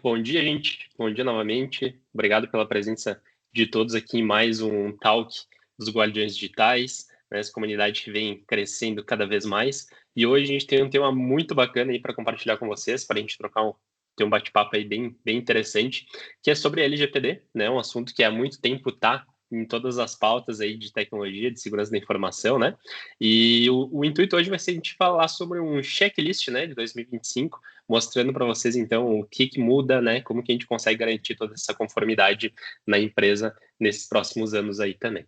Bom dia, gente. Bom dia novamente. Obrigado pela presença de todos aqui em mais um Talk dos Guardiões Digitais, né? Essa comunidade que vem crescendo cada vez mais. E hoje a gente tem um tema muito bacana aí para compartilhar com vocês, para a gente ter um bate-papo aí bem interessante, que é sobre LGPD, né? Um assunto que há muito tempo está em todas as pautas aí de tecnologia, de segurança da informação, né? E o intuito hoje vai ser a gente falar sobre um checklist, né, de 2025, mostrando para vocês, então, o que muda, né, como que a gente consegue garantir toda essa conformidade na empresa nesses próximos anos aí também.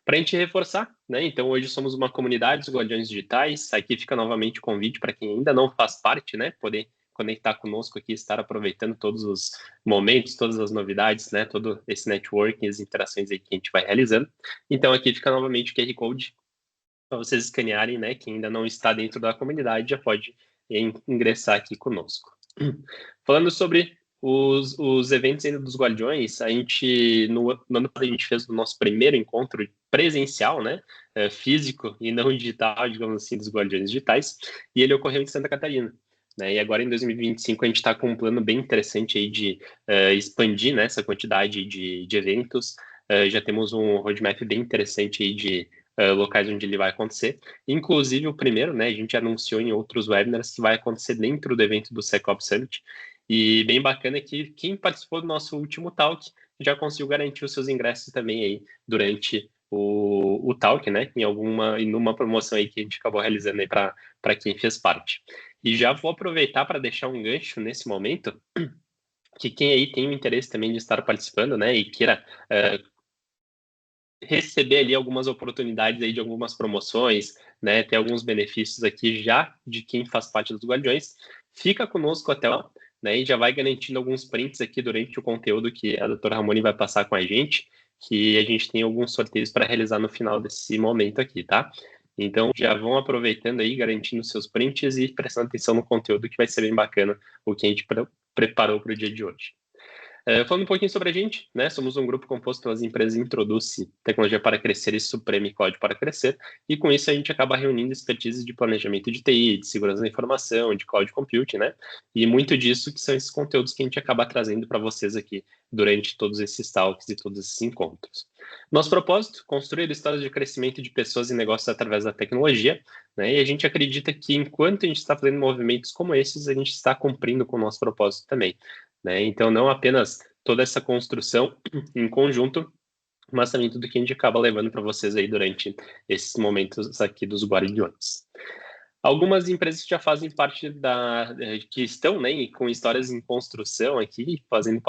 Para a gente reforçar, né, então hoje somos uma comunidade dos Guardiões Digitais, aqui fica novamente o convite para quem ainda não faz parte, né, poder conectar conosco aqui, estar aproveitando todos os momentos, todas as novidades, né, todo esse networking, as interações aí que a gente vai realizando. Então aqui fica novamente o QR Code para vocês escanearem, né? Quem ainda não está dentro da comunidade já pode ingressar aqui conosco. Falando sobre os eventos ainda dos Guardiões, a gente, no ano passado, a gente fez o nosso primeiro encontro presencial, né? Físico e não digital, digamos assim, dos Guardiões Digitais, e ele ocorreu em Santa Catarina. Né, e agora em 2025 a gente está com um plano bem interessante aí de expandir, né, essa quantidade de eventos. Já temos um roadmap bem interessante aí de locais onde ele vai acontecer. Inclusive o primeiro, né, a gente anunciou em outros webinars que vai acontecer dentro do evento do SecOps Summit. E bem bacana que quem participou do nosso último talk já conseguiu garantir os seus ingressos também aí durante o talk, né, em numa promoção aí que a gente acabou realizando aí para quem fez parte. E já vou aproveitar para deixar um gancho nesse momento, que quem aí tem o interesse também de estar participando, né, e queira receber ali algumas oportunidades aí de algumas promoções, né, ter alguns benefícios aqui já de quem faz parte dos Guardiões, fica conosco até lá, né, e já vai garantindo alguns prints aqui durante o conteúdo que a doutora Ramoni vai passar com a gente, que a gente tem alguns sorteios para realizar no final desse momento aqui, tá? Então, já vão aproveitando aí, garantindo seus prints e prestando atenção no conteúdo que vai ser bem bacana o que a gente preparou para o dia de hoje. Falando um pouquinho sobre a gente, né? Somos um grupo composto pelas empresas Introduce Tecnologia para Crescer e Supreme Cloud para Crescer, e com isso a gente acaba reunindo expertise de planejamento de TI, de segurança da informação, de cloud computing, né? E muito disso que são esses conteúdos que a gente acaba trazendo para vocês aqui durante todos esses talks e todos esses encontros. Nosso propósito, construir histórias de crescimento de pessoas e negócios através da tecnologia, né? E a gente acredita que enquanto a gente está fazendo movimentos como esses, a gente está cumprindo com o nosso propósito também. Né? Então, não apenas toda essa construção em conjunto, mas também tudo que a gente acaba levando para vocês aí durante esses momentos aqui dos Guardiões. Algumas empresas que já fazem parte que estão, né, com histórias em construção aqui, fazendo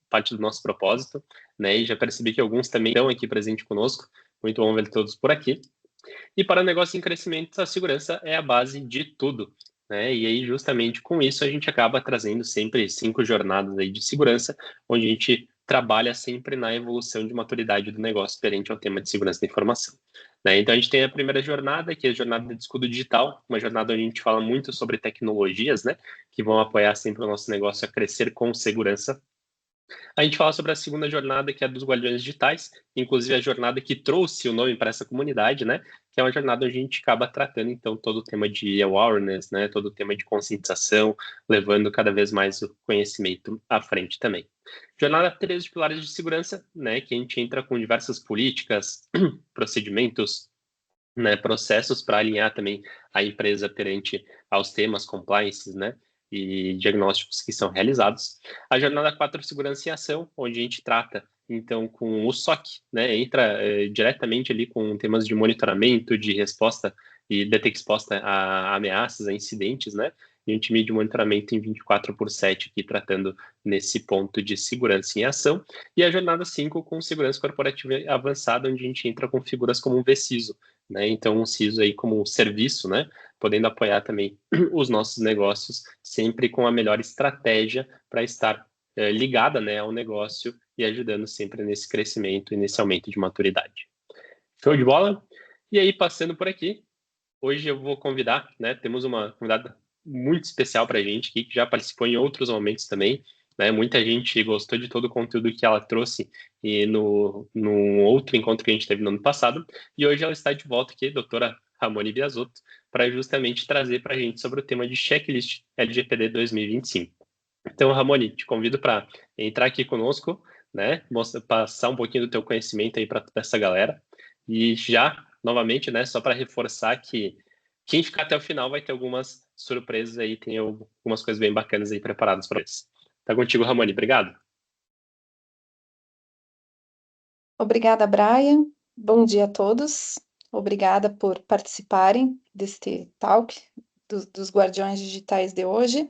parte do nosso propósito, né, e já percebi que alguns também estão aqui presentes conosco. Muito bom ver todos por aqui. E para negócio em crescimento, a segurança é a base de tudo. Né? E aí, justamente com isso, a gente acaba trazendo sempre 5 jornadas aí de segurança, onde a gente trabalha sempre na evolução de maturidade do negócio perante ao tema de segurança da informação. Né? Então, a gente tem a primeira jornada, que é a jornada de escudo digital, uma jornada onde a gente fala muito sobre tecnologias, né, que vão apoiar sempre o nosso negócio a crescer com segurança. A gente fala sobre a segunda jornada, que é a dos Guardiões Digitais, inclusive a jornada que trouxe o nome para essa comunidade, né? Que é uma jornada onde a gente acaba tratando, então, todo o tema de awareness, né? Todo o tema de conscientização, levando cada vez mais o conhecimento à frente também. Jornada 3 de pilares de segurança, né? Que a gente entra com diversas políticas, procedimentos, né, processos para alinhar também a empresa perante aos temas compliance, né, e diagnósticos que são realizados. A jornada 4, segurança em ação, onde a gente trata então com o SOC, né, entra diretamente ali com temas de monitoramento, de resposta e resposta a ameaças, a incidentes, né, e a gente mede monitoramento em 24/7 aqui tratando nesse ponto de segurança em ação. E a jornada 5 com segurança corporativa avançada, onde a gente entra com figuras como o vCISO, né? Então, um CISO aí como um serviço, né? Podendo apoiar também os nossos negócios, sempre com a melhor estratégia para estar ligada, né, ao negócio e ajudando sempre nesse crescimento e nesse aumento de maturidade. Show de bola? E aí, passando por aqui, hoje eu vou convidar, né? Temos uma convidada muito especial para a gente aqui, que já participou em outros momentos também. Né? Muita gente gostou de todo o conteúdo que ela trouxe e no outro encontro que a gente teve no ano passado. E hoje ela está de volta aqui, a doutora Ramoni Biasotto, para justamente trazer para a gente sobre o tema de checklist LGPD 2025. Então, Ramoni, te convido para entrar aqui conosco, né? Passar um pouquinho do teu conhecimento aí para essa galera. E já, novamente, né? Só para reforçar que quem ficar até o final vai ter algumas surpresas aí, tem algumas coisas bem bacanas aí preparadas para eles. Tá contigo, Ramoni. Obrigado. Obrigada, Brian. Bom dia a todos. Obrigada por participarem deste talk dos Guardiões Digitais de hoje.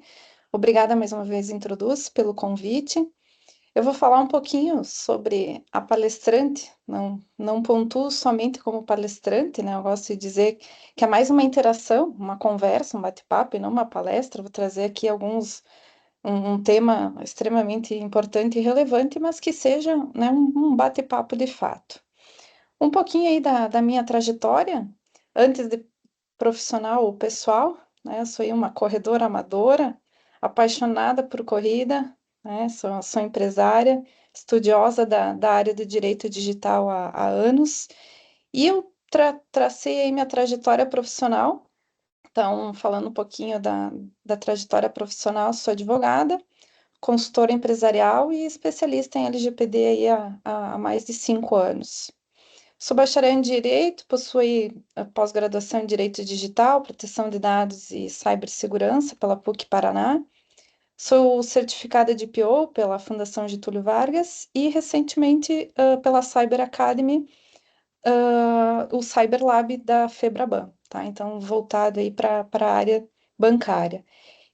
Obrigada mais uma vez, Introduz, pelo convite. Eu vou falar um pouquinho sobre a palestrante, não pontuo somente como palestrante, né? Eu gosto de dizer que é mais uma interação, uma conversa, um bate-papo, e não uma palestra. Vou trazer aqui um tema extremamente importante e relevante, mas que seja, né, um bate-papo de fato. Um pouquinho aí da minha trajetória, antes de profissional ou pessoal, né? Eu sou uma corredora amadora, apaixonada por corrida, né? Sou empresária, estudiosa da área do direito digital há anos, e eu tracei aí minha trajetória profissional. Então, falando um pouquinho da trajetória profissional, sou advogada, consultora empresarial e especialista em LGPD aí há mais de 5 anos. Sou bacharel em Direito, possuo pós-graduação em Direito Digital, Proteção de Dados e Cibersegurança pela PUC Paraná. Sou certificada de PO pela Fundação Getúlio Vargas e, recentemente, pela Cyber Academy, o Cyber Lab da Febraban, tá? Então, voltado aí para a área bancária.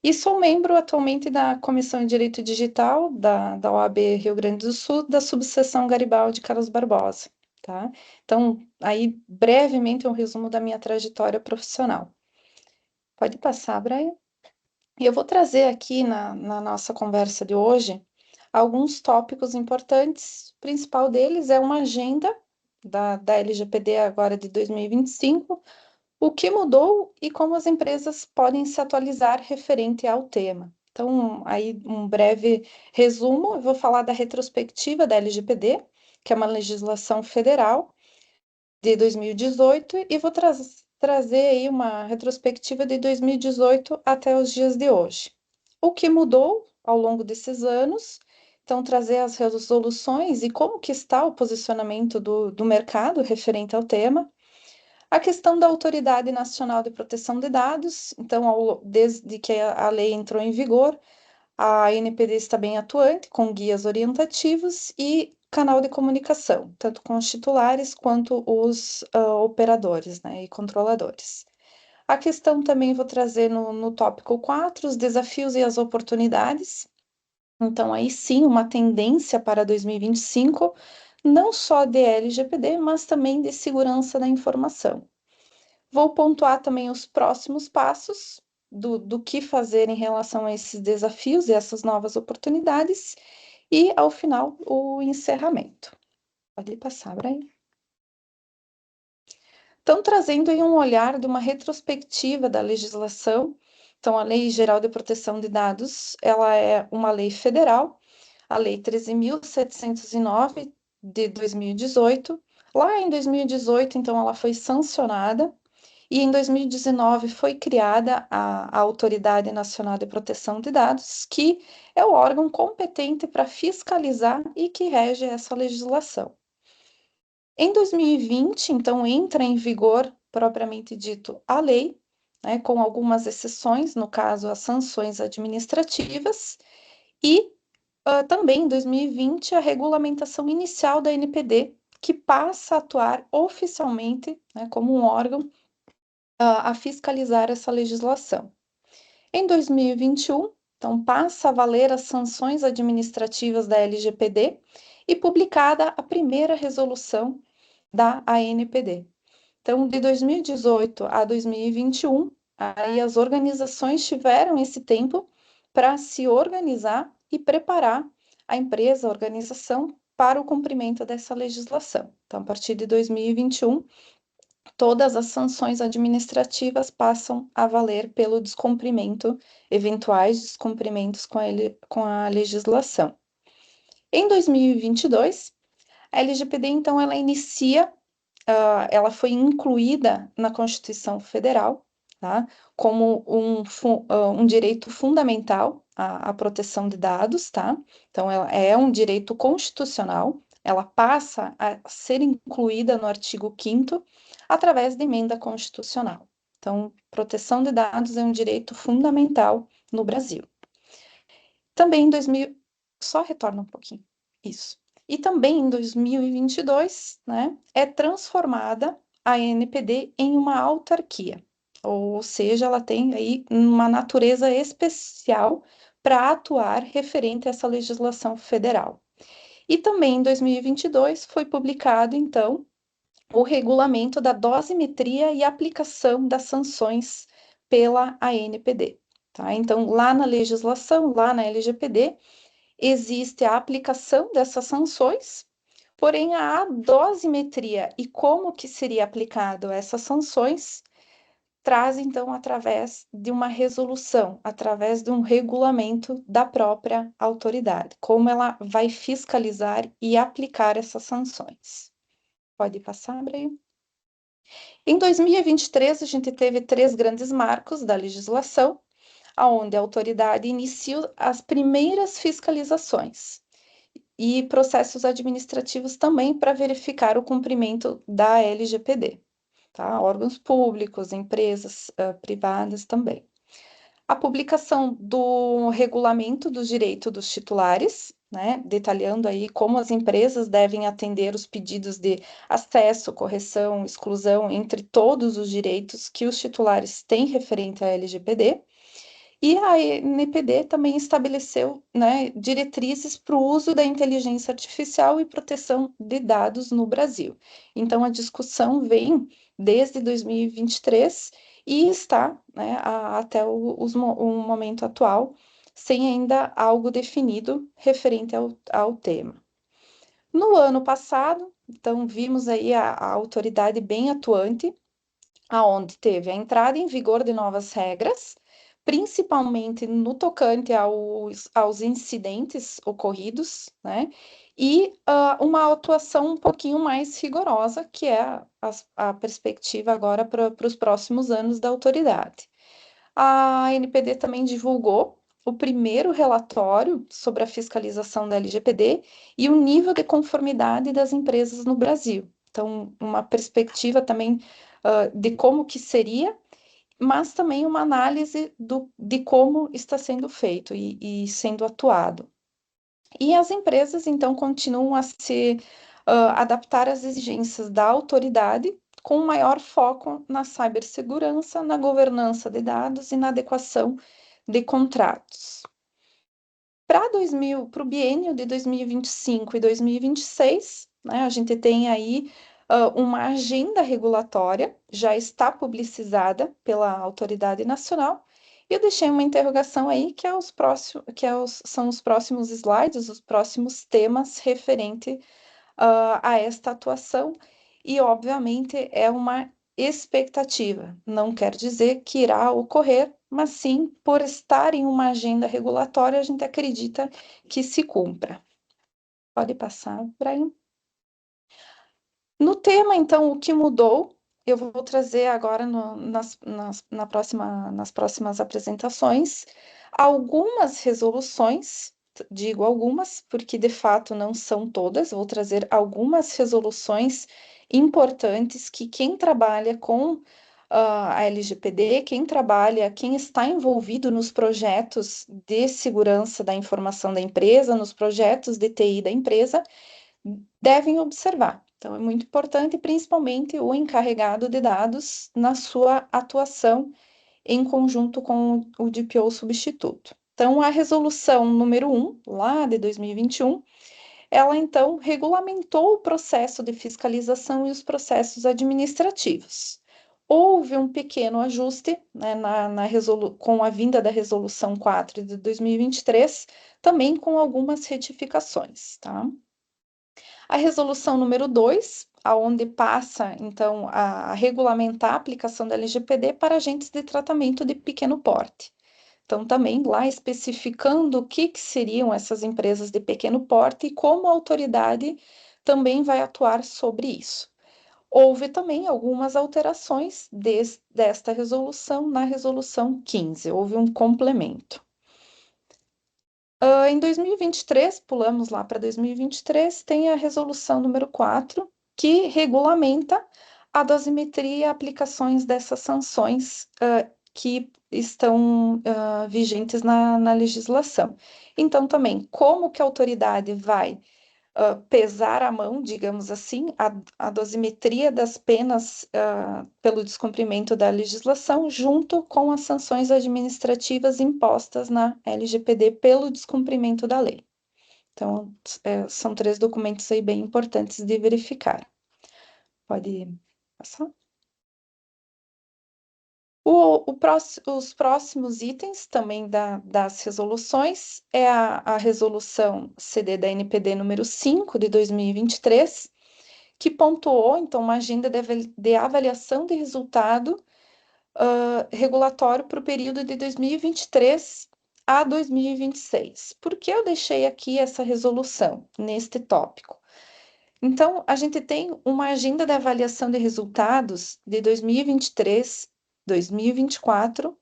E sou membro atualmente da Comissão de Direito Digital da OAB Rio Grande do Sul, da subseção Garibaldi Carlos Barbosa, tá? Então, aí, brevemente, um resumo da minha trajetória profissional. Pode passar, Brian? E eu vou trazer aqui na nossa conversa de hoje alguns tópicos importantes. O principal deles é uma agenda da LGPD agora de 2025, o que mudou e como as empresas podem se atualizar referente ao tema. Então, aí um breve resumo, eu vou falar da retrospectiva da LGPD, que é uma legislação federal de 2018, e vou trazer aí uma retrospectiva de 2018 até os dias de hoje. O que mudou ao longo desses anos, então trazer as resoluções e como que está o posicionamento do mercado referente ao tema, a questão da Autoridade Nacional de Proteção de Dados, então, desde que a lei entrou em vigor, a NPD está bem atuante, com guias orientativos e canal de comunicação, tanto com os titulares quanto os operadores, né, e controladores. A questão também vou trazer no tópico 4, os desafios e as oportunidades. Então, aí sim, uma tendência para 2025, não só de LGPD, mas também de segurança da informação. Vou pontuar também os próximos passos do que fazer em relação a esses desafios e essas novas oportunidades, e, ao final, o encerramento. Pode passar, Brian. Então, trazendo aí um olhar de uma retrospectiva da legislação. Então, a Lei Geral de Proteção de Dados, ela é uma lei federal, a Lei 13.709 de 2018. Lá em 2018, então, ela foi sancionada. E em 2019 foi criada a Autoridade Nacional de Proteção de Dados, que é o órgão competente para fiscalizar e que rege essa legislação. Em 2020, então, entra em vigor, propriamente dito, a lei, né, com algumas exceções, no caso, as sanções administrativas, e também em 2020 a regulamentação inicial da NPD, que passa a atuar oficialmente, né, como um órgão a fiscalizar essa legislação. Em 2021, então, passa a valer as sanções administrativas da LGPD e publicada a primeira resolução da ANPD. Então, de 2018 a 2021, aí as organizações tiveram esse tempo para se organizar e preparar a empresa, a organização, para o cumprimento dessa legislação. Então, a partir de 2021, todas as sanções administrativas passam a valer pelo descumprimento, eventuais descumprimentos com a legislação. Em 2022, a LGPD, então, ela inicia, ela foi incluída na Constituição Federal, tá? Como um direito fundamental à proteção de dados, tá? Então, ela é um direito constitucional, ela passa a ser incluída no artigo 5º através de emenda constitucional. Então, proteção de dados é um direito fundamental no Brasil. Também em 2000, só retorna um pouquinho, isso. E também em 2022, né, é transformada a NPD em uma autarquia, ou seja, ela tem aí uma natureza especial para atuar referente a essa legislação federal. E também em 2022 foi publicado, então, o regulamento da dosimetria e aplicação das sanções pela ANPD. Tá? Então, lá na legislação, lá na LGPD, existe a aplicação dessas sanções, porém a dosimetria e como que seria aplicado essas sanções traz então através de uma resolução, através de um regulamento da própria autoridade, como ela vai fiscalizar e aplicar essas sanções. Pode passar, Brian? Em 2023, a gente teve 3 grandes marcos da legislação, onde a autoridade inicia as primeiras fiscalizações e processos administrativos também para verificar o cumprimento da LGPD, tá? Órgãos públicos, empresas privadas também. A publicação do regulamento do direito dos titulares, né, detalhando aí como as empresas devem atender os pedidos de acesso, correção, exclusão, entre todos os direitos que os titulares têm referente à LGPD. E a NPD também estabeleceu, né, diretrizes para o uso da inteligência artificial e proteção de dados no Brasil. Então, a discussão vem desde 2023 e está, né, até o momento atual, sem ainda algo definido referente ao tema. No ano passado, então, vimos aí a autoridade bem atuante, aonde teve a entrada em vigor de novas regras, principalmente no tocante aos incidentes ocorridos, né? E uma atuação um pouquinho mais rigorosa, que é a perspectiva agora para os próximos anos da autoridade. A NPD também divulgou o primeiro relatório sobre a fiscalização da LGPD e o nível de conformidade das empresas no Brasil. Então, uma perspectiva também de como que seria, mas também uma análise de como está sendo feito e sendo atuado. E as empresas, então, continuam a se adaptar às exigências da autoridade, com maior foco na cibersegurança, na governança de dados e na adequação de contratos. Para o biênio de 2025 e 2026, né, a gente tem aí uma agenda regulatória, já está publicizada pela autoridade nacional, e eu deixei uma interrogação aí, que são os próximos slides, os próximos temas referente a esta atuação, e obviamente é uma expectativa, não quer dizer que irá ocorrer, mas sim, por estar em uma agenda regulatória, a gente acredita que se cumpra. Pode passar, Brian. No tema, então, o que mudou, eu vou trazer agora nas próximas apresentações algumas resoluções, digo algumas, porque de fato não são todas, vou trazer algumas resoluções importantes que quem trabalha com a LGPD, quem está envolvido nos projetos de segurança da informação da empresa, nos projetos de TI da empresa, devem observar. Então, é muito importante, principalmente o encarregado de dados, na sua atuação em conjunto com o DPO substituto. Então, a resolução número 1, lá de 2021, ela então regulamentou o processo de fiscalização e os processos administrativos. Houve um pequeno ajuste, né, com a vinda da resolução 4 de 2023, também com algumas retificações, tá? A resolução número 2, aonde passa, então, a regulamentar a aplicação da LGPD para agentes de tratamento de pequeno porte. Então, também lá especificando o que seriam essas empresas de pequeno porte e como a autoridade também vai atuar sobre isso. Houve também algumas alterações desta resolução na resolução 15, houve um complemento. Em 2023, pulamos lá para 2023, tem a resolução número 4, que regulamenta a dosimetria e aplicações dessas sanções que estão vigentes na legislação. Então, também, como que a autoridade vai pesar a mão, digamos assim, a dosimetria das penas pelo descumprimento da legislação, junto com as sanções administrativas impostas na LGPD pelo descumprimento da lei. Então, são 3 documentos aí bem importantes de verificar. Pode passar? Os próximos itens também das resoluções é a resolução CD da NPD número 5 de 2023, que pontuou, então, uma agenda de avaliação de resultado regulatório para o período de 2023 a 2026. Por que eu deixei aqui essa resolução neste tópico? Então, a gente tem uma agenda de avaliação de resultados de 2023, 2024,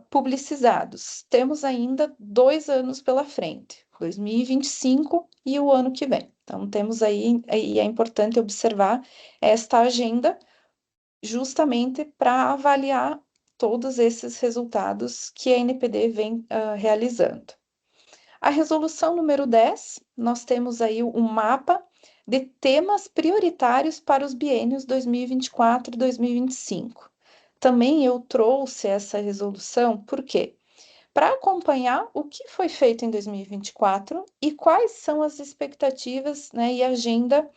publicizados. Temos ainda 2 anos pela frente, 2025 e o ano que vem. Então, temos aí, e é importante observar esta agenda justamente para avaliar todos esses resultados que a NPD vem realizando. A resolução número 10, nós temos aí um mapa de temas prioritários para os biênios 2024 e 2025. Também eu trouxe essa resolução, por quê? Para acompanhar o que foi feito em 2024 e quais são as expectativas, né, e agenda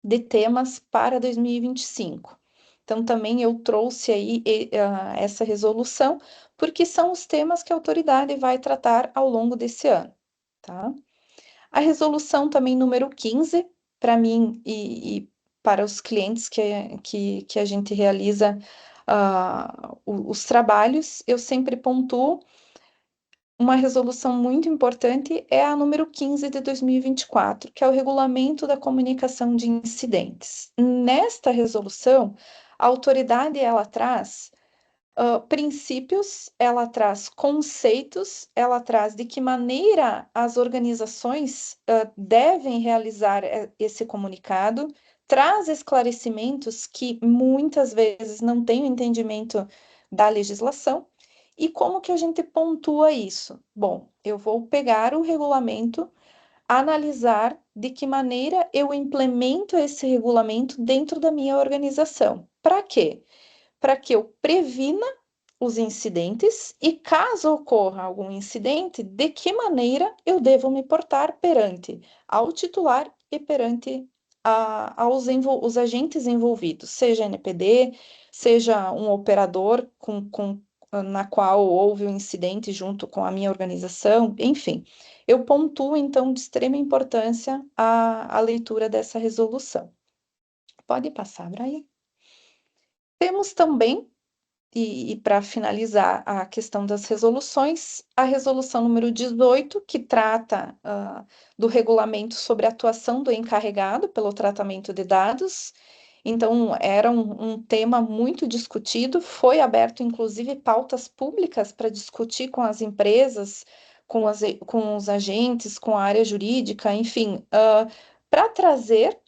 de temas para 2025. Então, também eu trouxe aí essa resolução, porque são os temas que a autoridade vai tratar ao longo desse ano, tá? A resolução também número 15, para mim e para os clientes que a gente realiza os trabalhos, eu sempre pontuo uma resolução muito importante é a número 15 de 2024, que é o Regulamento da Comunicação de Incidentes. Nesta resolução, a autoridade ela traz princípios, ela traz conceitos, ela traz de que maneira as organizações devem realizar esse comunicado, traz esclarecimentos que muitas vezes não têm o entendimento da legislação. E como que a gente pontua isso? Bom, eu vou pegar o regulamento, analisar de que maneira eu implemento esse regulamento dentro da minha organização. Para quê? Para que eu previna os incidentes e, caso ocorra algum incidente, de que maneira eu devo me portar perante ao titular e perante os agentes envolvidos, seja NPD, seja um operador na qual houve o incidente junto com a minha organização, enfim. Eu pontuo, então, de extrema importância a leitura dessa resolução. Pode passar, Brian. Temos também e para finalizar a questão das resoluções, a resolução número 18, que trata do regulamento sobre a atuação do encarregado pelo tratamento de dados. Então, era um tema muito discutido, foi aberto, inclusive, pautas públicas para discutir com as empresas, com os agentes, com a área jurídica, enfim, para trazer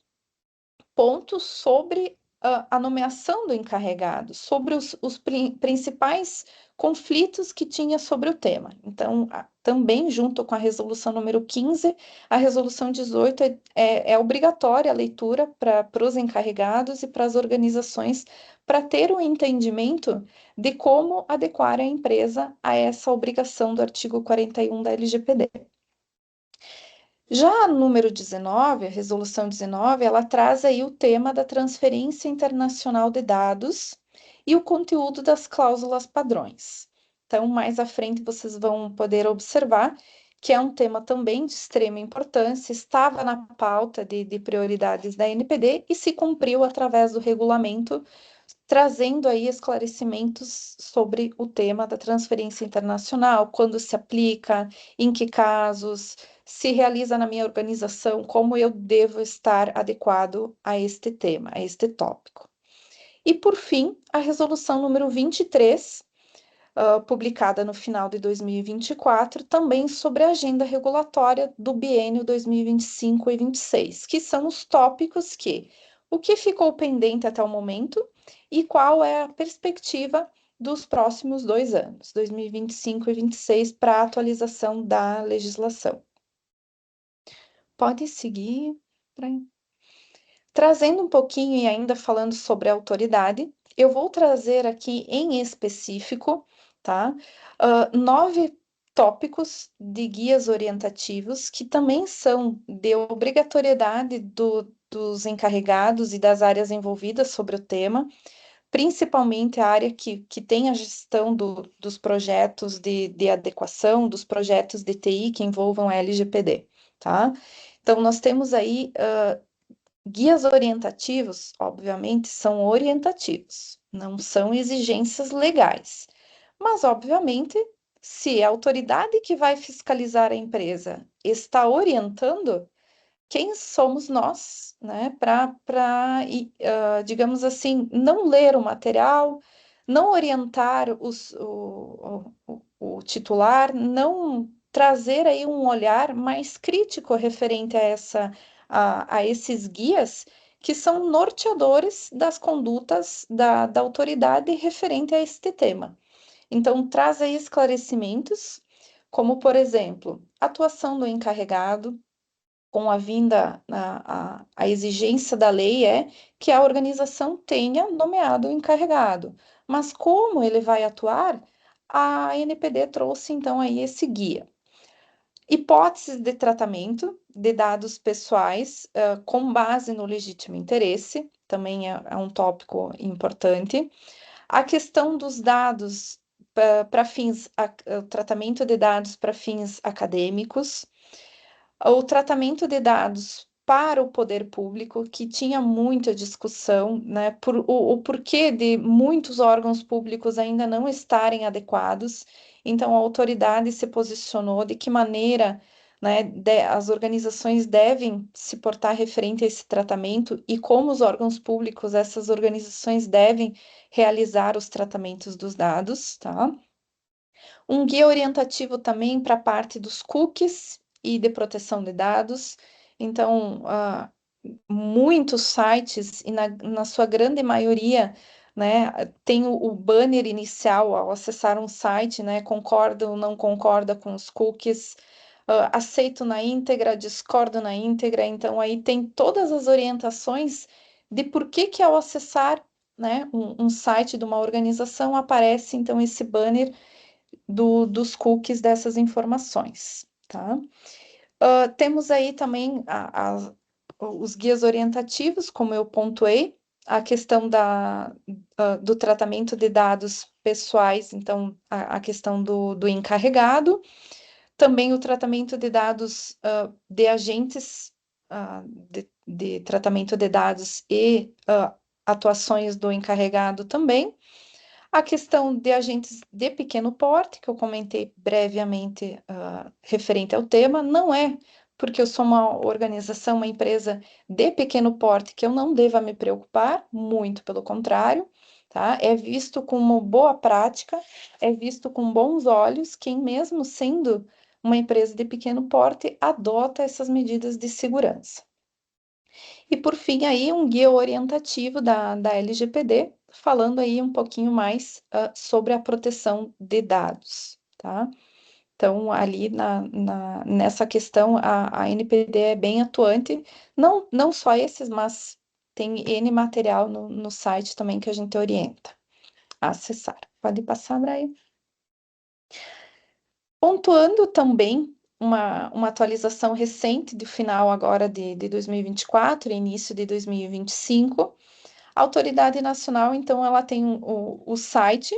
pontos sobre a nomeação do encarregado, sobre os principais conflitos que tinha sobre o tema. Então, também junto com a resolução número 15, a resolução 18 é obrigatória a leitura para os encarregados e para as organizações, para ter um entendimento de como adequar a empresa a essa obrigação do artigo 41 da LGPD. Já a número 19, a resolução 19, ela traz aí o tema da transferência internacional de dados e o conteúdo das cláusulas padrões. Então, mais à frente vocês vão poder observar que é um tema também de extrema importância, estava na pauta de prioridades da NPD e se cumpriu através do regulamento trazendo aí esclarecimentos sobre o tema da transferência internacional, quando se aplica, em que casos, se realiza na minha organização, como eu devo estar adequado a este tema, a este tópico. E, por fim, a resolução número 23, publicada no final de 2024, também sobre a agenda regulatória do biênio 2025 e 26, que são os tópicos o que ficou pendente até o momento e qual é a perspectiva dos próximos 2 anos, 2025 e 26, para a atualização da legislação. Pode seguir. Trazendo um pouquinho e ainda falando sobre a autoridade, eu vou trazer aqui em específico, tá? 9 tópicos de guias orientativos que também são de obrigatoriedade dos encarregados e das áreas envolvidas sobre o tema, principalmente a área que tem a gestão dos projetos de adequação, dos projetos de TI que envolvam a LGPD, tá? Então, nós temos aí guias orientativos, obviamente, são orientativos, não são exigências legais. Mas, obviamente, se a autoridade que vai fiscalizar a empresa está orientando, quem somos nós, né, digamos assim, não ler o material, não orientar o titular, não trazer aí um olhar mais crítico referente a esses guias que são norteadores das condutas da autoridade referente a este tema. Então, traz aí esclarecimentos, como, por exemplo, atuação do encarregado, com a vinda, a exigência da lei é que a organização tenha nomeado o encarregado. Mas como ele vai atuar, a NPD trouxe então aí esse guia. Hipóteses de tratamento de dados pessoais com base no legítimo interesse, também é um tópico importante. A questão dos dados para fins, o tratamento de dados para fins acadêmicos, o tratamento de dados para o poder público, que tinha muita discussão, né, o porquê de muitos órgãos públicos ainda não estarem adequados. Então, a autoridade se posicionou de que maneira, né, as organizações devem se portar referente a esse tratamento e como os órgãos públicos, essas organizações devem realizar os tratamentos dos dados, tá? Um guia orientativo também para a parte dos cookies e de proteção de dados. Então, muitos sites, e na sua grande maioria, né, tem o banner inicial ao acessar um site, né, concorda ou não concorda com os cookies, aceito na íntegra, discordo na íntegra. Então, aí tem todas as orientações de por que ao acessar, né, um site de uma organização aparece, então, esse banner dos cookies dessas informações, tá? Temos aí também os guias orientativos, como eu pontuei, a questão do tratamento de dados pessoais, então, a questão do encarregado, também o tratamento de dados de agentes de tratamento de dados e atuações do encarregado também, a questão de agentes de pequeno porte, que eu comentei brevemente referente ao tema, não é porque eu sou uma organização, uma empresa de pequeno porte que eu não deva me preocupar, muito pelo contrário, tá? É visto como boa prática, é visto com bons olhos quem, mesmo sendo uma empresa de pequeno porte, adota essas medidas de segurança. E por fim, aí um guia orientativo da LGPD, falando aí um pouquinho mais sobre a proteção de dados, tá? Então, ali nessa questão, a NPD é bem atuante, não só esses, mas tem N material no site também que a gente orienta a acessar. Pode passar, Brian. Pontuando também uma atualização recente do final agora de 2024, início de 2025, a Autoridade Nacional, então, ela tem o site,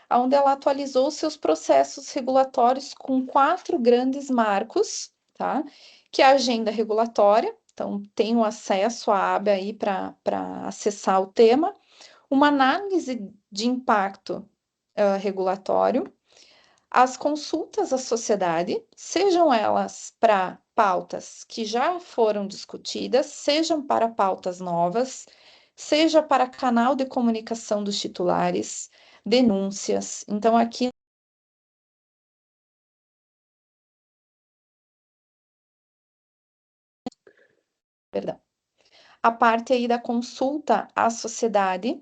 onde ela atualizou seus processos regulatórios com 4 grandes marcos, tá? Que é a agenda regulatória, então tem o acesso à aba aí para acessar o tema, uma análise de impacto regulatório, as consultas à sociedade, sejam elas para pautas que já foram discutidas, sejam para pautas novas, seja para canal de comunicação dos titulares, denúncias. Então, aqui. Perdão. A parte aí da consulta à sociedade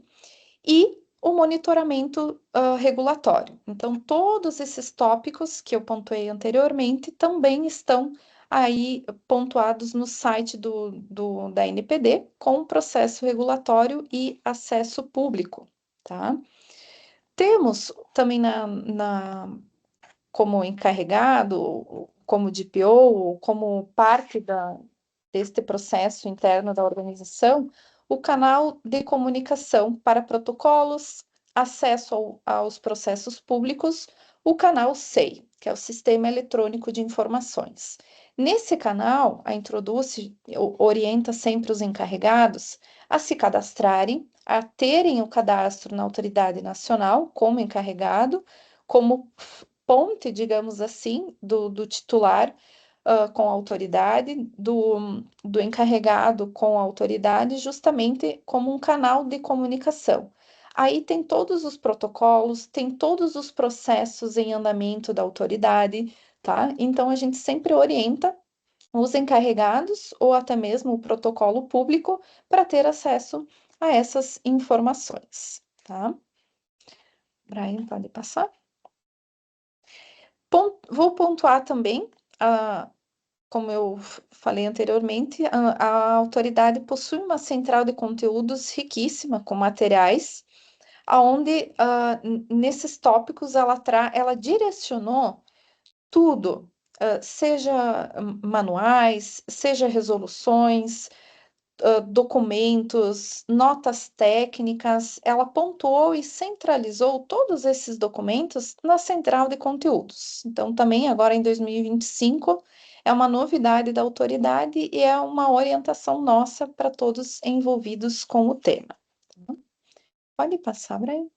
e o monitoramento regulatório. Então, todos esses tópicos que eu pontuei anteriormente também estão aí pontuados no site da NPD, com processo regulatório e acesso público, tá? Temos também como encarregado, como DPO, como parte deste processo interno da organização, o canal de comunicação para protocolos, acesso aos processos públicos, o canal SEI, que é o Sistema Eletrônico de Informações. Nesse canal, a Introduce orienta sempre os encarregados a se cadastrarem, a terem o cadastro na autoridade nacional como encarregado, como ponte, digamos assim, do titular com a autoridade, do encarregado com a autoridade, justamente como um canal de comunicação. Aí tem todos os protocolos, tem todos os processos em andamento da autoridade, tá? Então a gente sempre orienta os encarregados ou até mesmo o protocolo público para ter acesso a essas informações, tá? Brian, pode passar? Vou pontuar também, como eu falei anteriormente, a autoridade possui uma central de conteúdos riquíssima, com materiais, onde nesses tópicos ela direcionou tudo, seja manuais, seja resoluções, documentos, notas técnicas, ela pontuou e centralizou todos esses documentos na central de conteúdos. Então, também agora em 2025, é uma novidade da autoridade e é uma orientação nossa para todos envolvidos com o tema. Pode passar, Brian.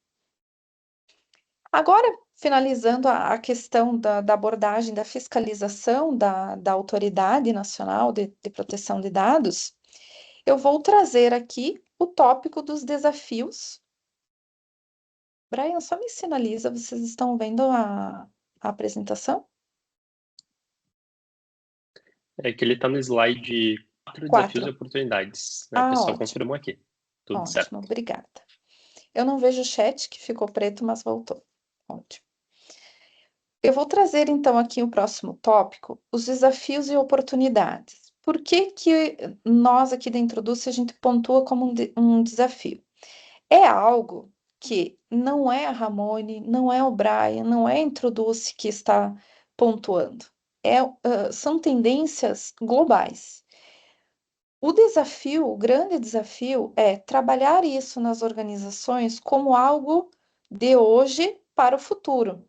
Agora, finalizando a questão da abordagem da fiscalização da Autoridade Nacional de Proteção de Dados, eu vou trazer aqui o tópico dos desafios. Brian, só me sinaliza, vocês estão vendo a apresentação? É que ele está no slide 4 desafios e oportunidades. Né? O pessoal Ótimo. confirmou aqui. Tudo Ótimo, certo. obrigada. Eu não vejo o chat, que ficou preto, mas voltou. Ótimo. Eu vou trazer, então, aqui o próximo tópico, os desafios e oportunidades. Por que que nós aqui dentro do a gente pontua como um desafio? É algo que não é a Ramone, não é o Brian, não é a Introduce que está pontuando. São tendências globais. O desafio, o grande desafio é trabalhar isso nas organizações como algo de hoje para o futuro.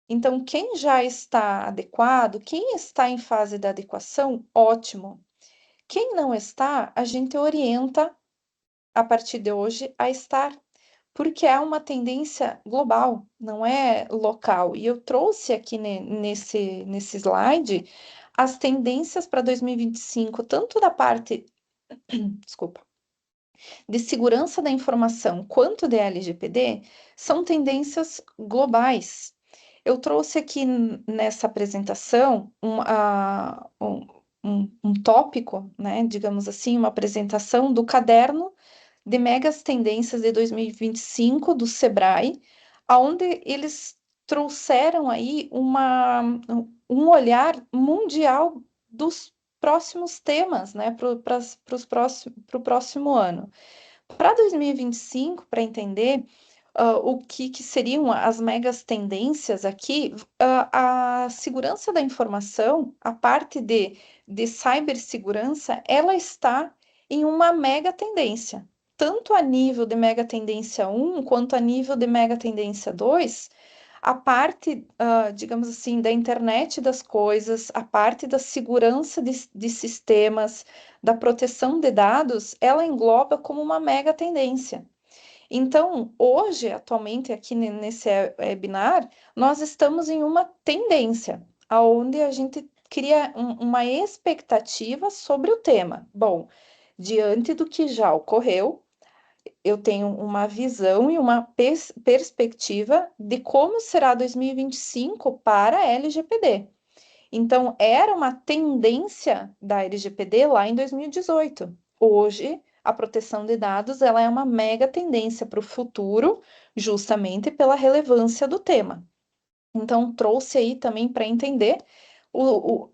Então, quem já está adequado, quem está em fase da adequação, ótimo. Quem não está, a gente orienta a partir de hoje a estar, porque é uma tendência global, não é local. E eu trouxe aqui nesse slide as tendências para 2025, tanto da parte, desculpa, de segurança da informação quanto de LGPD, são tendências globais. Eu trouxe aqui nessa apresentação um tópico, né, digamos assim, uma apresentação do caderno de megas tendências de 2025 do Sebrae, onde eles trouxeram aí um olhar mundial dos próximos temas, né, para o próximo ano. Para 2025, para entender o que seriam as megas tendências aqui, a segurança da informação, a parte de cibersegurança, ela está em uma mega tendência, tanto a nível de mega tendência 1 quanto a nível de mega tendência 2, a parte, digamos assim, da internet das coisas, a parte da segurança de sistemas, da proteção de dados, ela engloba como uma mega tendência. Então, hoje, atualmente, aqui nesse webinar, nós estamos em uma tendência, onde a gente cria uma expectativa sobre o tema. Bom, diante do que já ocorreu, eu tenho uma visão e uma perspectiva de como será 2025 para a LGPD. Então, era uma tendência da LGPD lá em 2018. Hoje, a proteção de dados ela é uma mega tendência para o futuro, justamente pela relevância do tema. Então, trouxe aí também para entender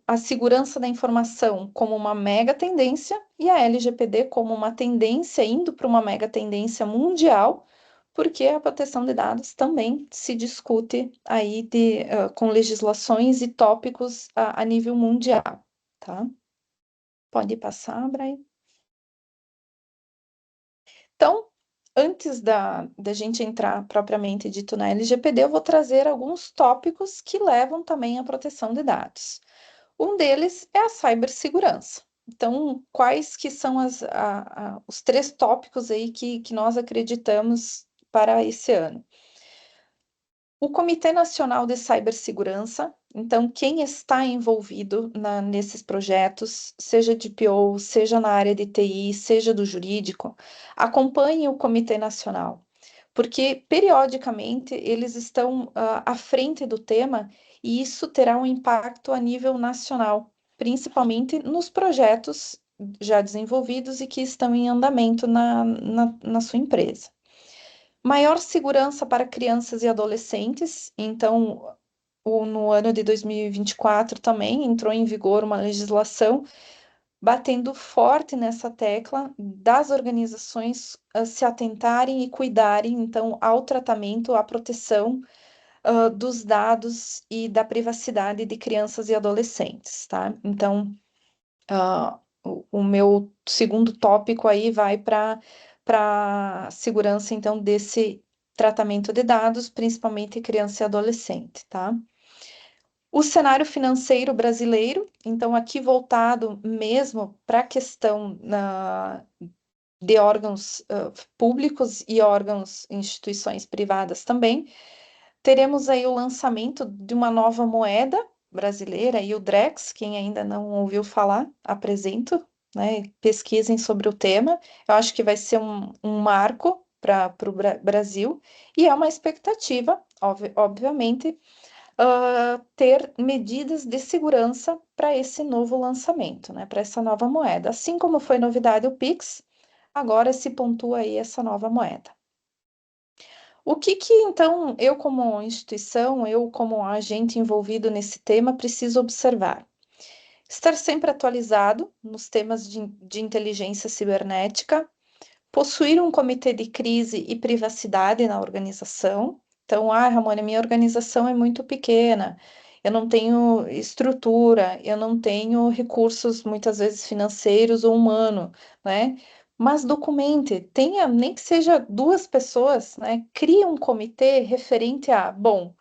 a segurança da informação como uma mega tendência e a LGPD como uma tendência, indo para uma mega tendência mundial, porque a proteção de dados também se discute aí com legislações e tópicos a nível mundial, tá? Pode passar, Brian. Então, antes da gente entrar propriamente dito na LGPD, eu vou trazer alguns tópicos que levam também à proteção de dados. Um deles é a cibersegurança. Então, quais que são os três tópicos aí que nós acreditamos para esse ano? O Comitê Nacional de Cibersegurança, então, quem está envolvido nesses projetos, seja de PO, seja na área de TI, seja do jurídico, acompanhe o Comitê Nacional, porque periodicamente eles estão à frente do tema e isso terá um impacto a nível nacional, principalmente nos projetos já desenvolvidos e que estão em andamento na sua empresa. Maior segurança para crianças e adolescentes. Então, no ano de 2024 também entrou em vigor uma legislação batendo forte nessa tecla das organizações se atentarem e cuidarem, então, ao tratamento, à proteção dos dados e da privacidade de crianças e adolescentes, tá? Então, o meu segundo tópico aí vai para a segurança, então, desse tratamento de dados, principalmente criança e adolescente, tá? O cenário financeiro brasileiro, então, aqui voltado mesmo para a questão de órgãos públicos e órgãos, instituições privadas também, teremos aí o lançamento de uma nova moeda brasileira, e o Drex, quem ainda não ouviu falar, apresento, né? Pesquisem sobre o tema. Eu acho que vai ser um marco para o Brasil, e é uma expectativa, obviamente, ter medidas de segurança para esse novo lançamento, né? Para essa nova moeda. Assim como foi novidade o Pix, agora se pontua aí essa nova moeda. O que então eu como instituição, eu como agente envolvido nesse tema, preciso observar? Estar sempre atualizado nos temas de inteligência cibernética, possuir um comitê de crise e privacidade na organização. Então, Ramona, minha organização é muito pequena, eu não tenho estrutura, eu não tenho recursos, muitas vezes financeiros ou humano, né? Mas documente, tenha, nem que seja duas pessoas, né? Crie um comitê referente a, bom,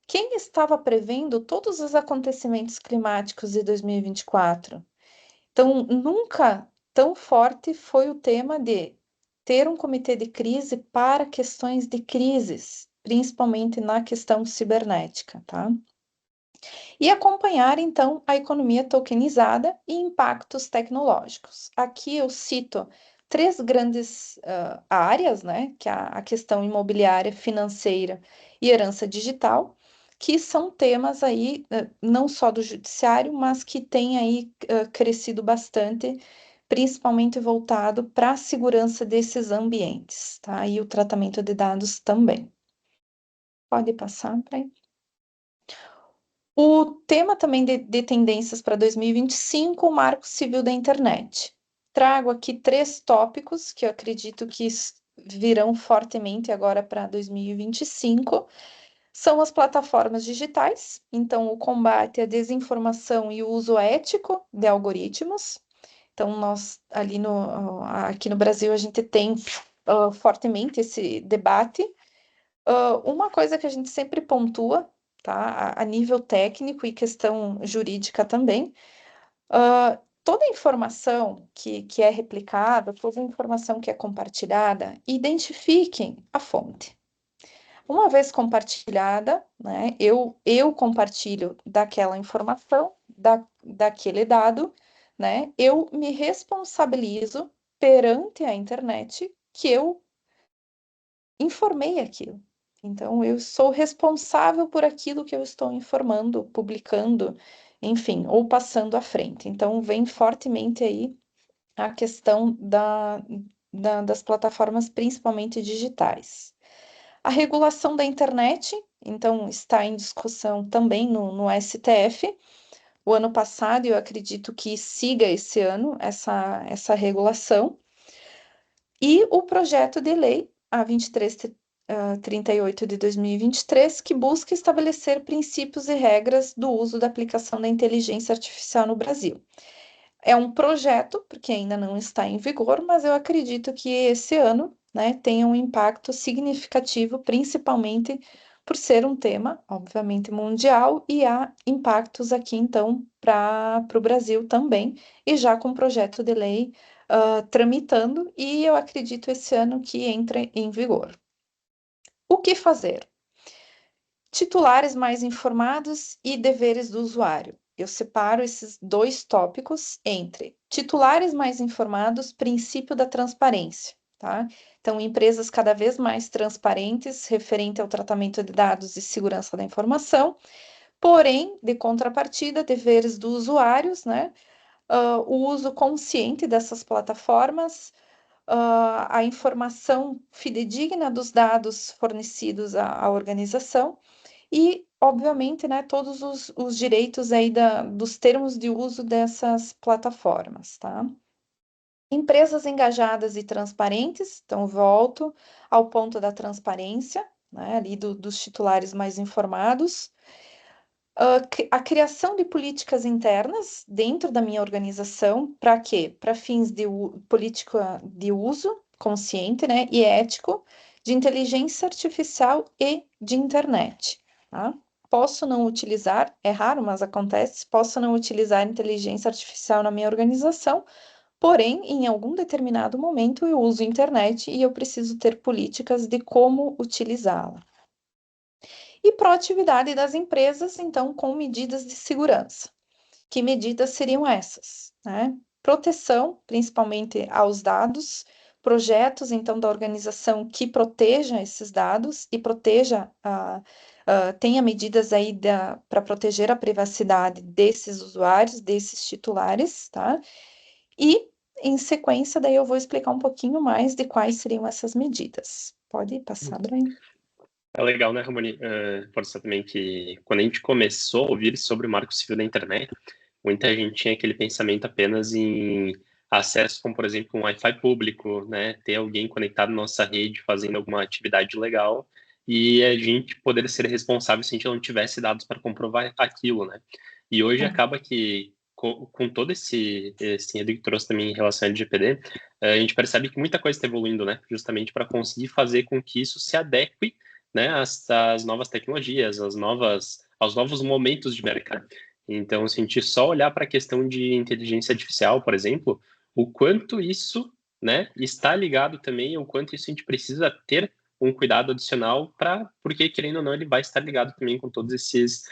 quem estava prevendo todos os acontecimentos climáticos de 2024? Então, nunca tão forte foi o tema de ter um comitê de crise para questões de crises, principalmente na questão cibernética, tá? E acompanhar, então, a economia tokenizada e impactos tecnológicos. Aqui eu cito três grandes áreas, né? Que é a questão imobiliária, financeira e herança digital, que são temas aí, não só do judiciário, mas que têm aí crescido bastante, principalmente voltado para a segurança desses ambientes, tá? E o tratamento de dados também. Pode passar para aí. O tema também de tendências para 2025, o Marco Civil da Internet. Trago aqui três tópicos que eu acredito que virão fortemente agora para 2025. São as plataformas digitais, então o combate à desinformação e o uso ético de algoritmos. Então, nós aqui no Brasil a gente tem fortemente esse debate. Uma coisa que a gente sempre pontua, tá? A nível técnico e questão jurídica também, toda informação que é replicada, toda informação que é compartilhada, identifiquem a fonte. Uma vez compartilhada, né, eu compartilho daquela informação, daquele dado, né, eu me responsabilizo perante a internet que eu informei aquilo. Então, eu sou responsável por aquilo que eu estou informando, publicando, enfim, ou passando à frente. Então, vem fortemente aí a questão das plataformas, principalmente digitais. A regulação da internet, então, está em discussão também no STF. O ano passado, eu acredito que siga esse ano essa regulação. E o projeto de lei, a 2338 de 2023, que busca estabelecer princípios e regras do uso da aplicação da inteligência artificial no Brasil. É um projeto, porque ainda não está em vigor, mas eu acredito que esse ano, né, tenha um impacto significativo, principalmente por ser um tema, obviamente, mundial, e há impactos aqui, então, para o Brasil também, e já com projeto de lei tramitando, e eu acredito esse ano que entre em vigor. O que fazer? Titulares mais informados e deveres do usuário. Eu separo esses dois tópicos entre titulares mais informados, princípio da transparência, tá? Então, empresas cada vez mais transparentes referente ao tratamento de dados e segurança da informação, porém, de contrapartida, deveres dos usuários, né? O uso consciente dessas plataformas, a informação fidedigna dos dados fornecidos à organização e, obviamente, né, todos os direitos aí dos termos de uso dessas plataformas, tá? Empresas engajadas e transparentes, então volto ao ponto da transparência, né, ali dos titulares mais informados. A criação de políticas internas dentro da minha organização, para quê? Para fins de política de uso consciente, né, e ético de inteligência artificial e de internet, tá? Posso não utilizar, é raro, mas acontece, posso não utilizar inteligência artificial na minha organização, porém, em algum determinado momento eu uso internet e eu preciso ter políticas de como utilizá-la. E proatividade das empresas, então, com medidas de segurança. Que medidas seriam essas? Né? Proteção, principalmente aos dados, projetos, então, da organização que proteja esses dados e proteja, tenha medidas aí para proteger a privacidade desses usuários, desses titulares, tá? E, em sequência, daí eu vou explicar um pouquinho mais de quais seriam essas medidas. Pode passar, Brian. É legal, né, Ramoni? Forçar também que quando a gente começou a ouvir sobre o Marco Civil da Internet, muita gente tinha aquele pensamento apenas em acesso, como por exemplo um Wi-Fi público, né? Ter alguém conectado na nossa rede fazendo alguma atividade legal e a gente poder ser responsável se a gente não tivesse dados para comprovar aquilo, né? E hoje acaba que com todo esse enredo que trouxe também em relação ao LGPD, a gente percebe que muita coisa está evoluindo, né? Justamente para conseguir fazer com que isso se adeque, né, às novas tecnologias, aos novos momentos de mercado. Então, se a gente só olhar para a questão de inteligência artificial, por exemplo, o quanto isso, né, está ligado também, o quanto isso a gente precisa ter um cuidado adicional porque, querendo ou não, ele vai estar ligado também com todos esses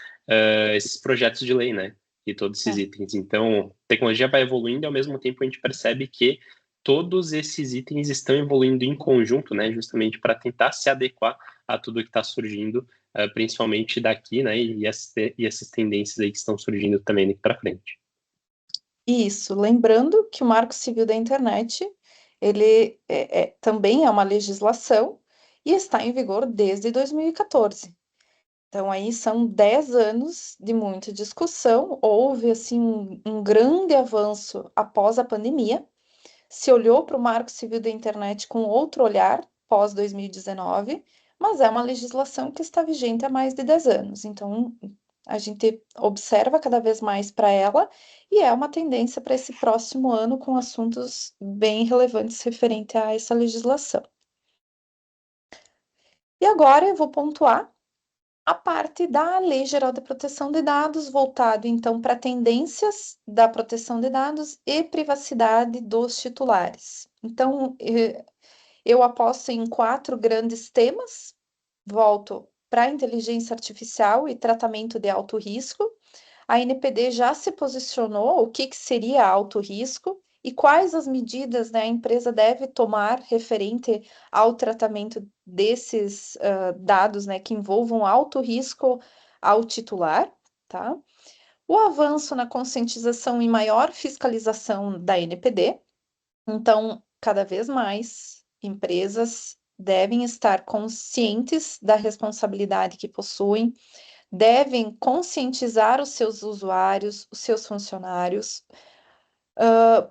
projetos de lei, né, e todos esses itens. Então, a tecnologia vai evoluindo e, ao mesmo tempo, a gente percebe que todos esses itens estão evoluindo em conjunto, né, justamente para tentar se adequar a tudo que está surgindo, principalmente daqui, né, e essas tendências aí que estão surgindo também daqui para frente. Isso, lembrando que o Marco Civil da Internet, ele também é uma legislação e está em vigor desde 2014. Então, aí são 10 anos de muita discussão, houve, assim, um grande avanço após a pandemia, se olhou para o Marco Civil da Internet com outro olhar, pós 2019, mas é uma legislação que está vigente há mais de 10 anos. Então, a gente observa cada vez mais para ela e é uma tendência para esse próximo ano com assuntos bem relevantes referente a essa legislação. E agora eu vou pontuar a parte da Lei Geral de Proteção de Dados, voltado então para tendências da proteção de dados e privacidade dos titulares. Então, eu aposto em 4 grandes temas. Volto para a inteligência artificial e tratamento de alto risco. A NPD já se posicionou o que seria alto risco e quais as medidas, né, a empresa deve tomar referente ao tratamento desses dados, né, que envolvam alto risco ao titular, tá? O avanço na conscientização e maior fiscalização da NPD. Então, cada vez mais empresas devem estar conscientes da responsabilidade que possuem, devem conscientizar os seus usuários, os seus funcionários.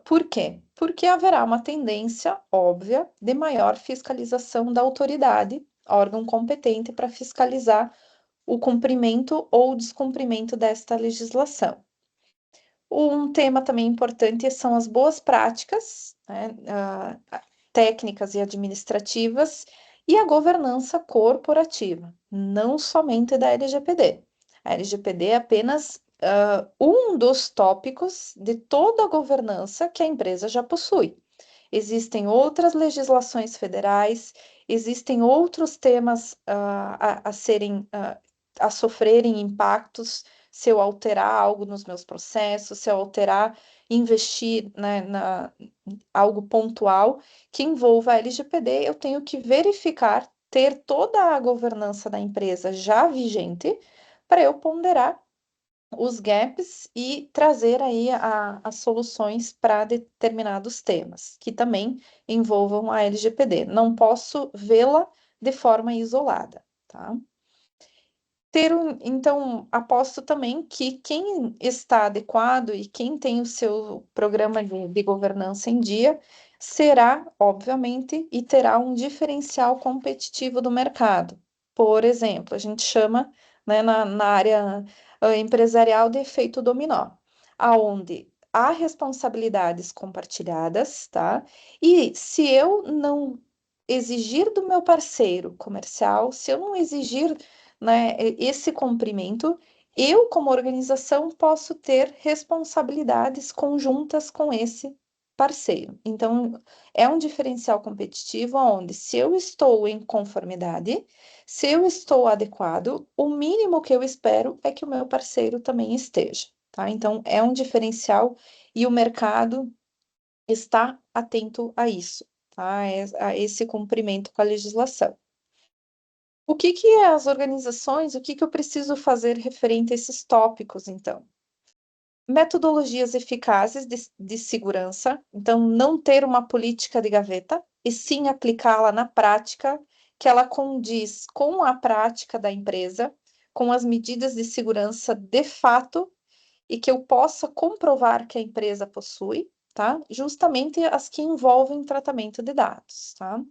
Por quê? Porque haverá uma tendência óbvia de maior fiscalização da autoridade, órgão competente para fiscalizar o cumprimento ou descumprimento desta legislação. Um tema também importante são as boas práticas, né, técnicas e administrativas e a governança corporativa, não somente da LGPD. A LGPD é apenas um dos tópicos de toda a governança que a empresa já possui. Existem outras legislações federais, existem outros temas a sofrerem impactos se eu alterar algo nos meus processos, se eu alterar, investir, né, algo pontual que envolva a LGPD, eu tenho que verificar, ter toda a governança da empresa já vigente para eu ponderar os gaps e trazer aí as soluções para determinados temas, que também envolvam a LGPD. Não posso vê-la de forma isolada, tá? Então, aposto também que quem está adequado e quem tem o seu programa de governança em dia será, obviamente, e terá um diferencial competitivo do mercado. Por exemplo, a gente chama, né, na área empresarial de efeito dominó, aonde há responsabilidades compartilhadas, tá? E se eu não exigir do meu parceiro comercial, se eu não exigir, né, esse cumprimento, eu, como organização, posso ter responsabilidades conjuntas com esse parceiro. Então, é um diferencial competitivo onde, se eu estou em conformidade, se eu estou adequado, o mínimo que eu espero é que o meu parceiro também esteja, tá? Então, é um diferencial e o mercado está atento a isso, tá? A esse cumprimento com a legislação. O que que as organizações, o que que eu preciso fazer referente a esses tópicos, então? Metodologias eficazes de segurança, então não ter uma política de gaveta, e sim aplicá-la na prática, que ela condiz com a prática da empresa, com as medidas de segurança de fato, e que eu possa comprovar que a empresa possui, tá? Justamente as que envolvem tratamento de dados, tá?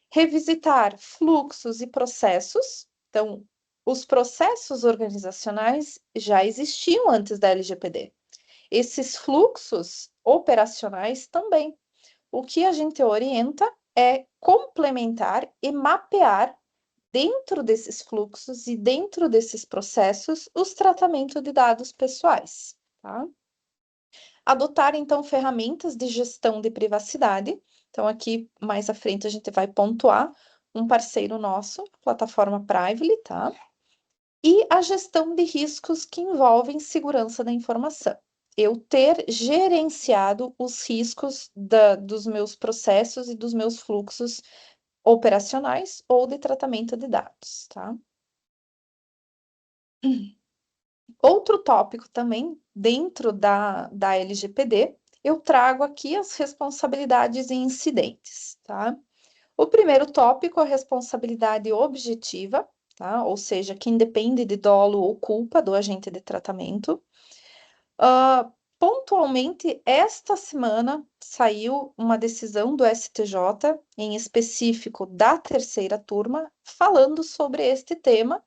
Revisitar fluxos e processos. Então, os processos organizacionais já existiam antes da LGPD. Esses fluxos operacionais também. O que a gente orienta é complementar e mapear dentro desses fluxos e dentro desses processos os tratamentos de dados pessoais, tá? Adotar, então, ferramentas de gestão de privacidade. Então, aqui mais à frente a gente vai pontuar um parceiro nosso, a plataforma Prively, tá? E a gestão de riscos que envolvem segurança da informação. Eu ter gerenciado os riscos dos meus processos e dos meus fluxos operacionais ou de tratamento de dados, tá? Outro tópico também, dentro da LGPD, eu trago aqui as responsabilidades e incidentes, tá? O primeiro tópico é a responsabilidade objetiva, tá? Ou seja, que independe de dolo ou culpa do agente de tratamento. Pontualmente, esta semana saiu uma decisão do STJ, em específico da terceira turma, falando sobre este tema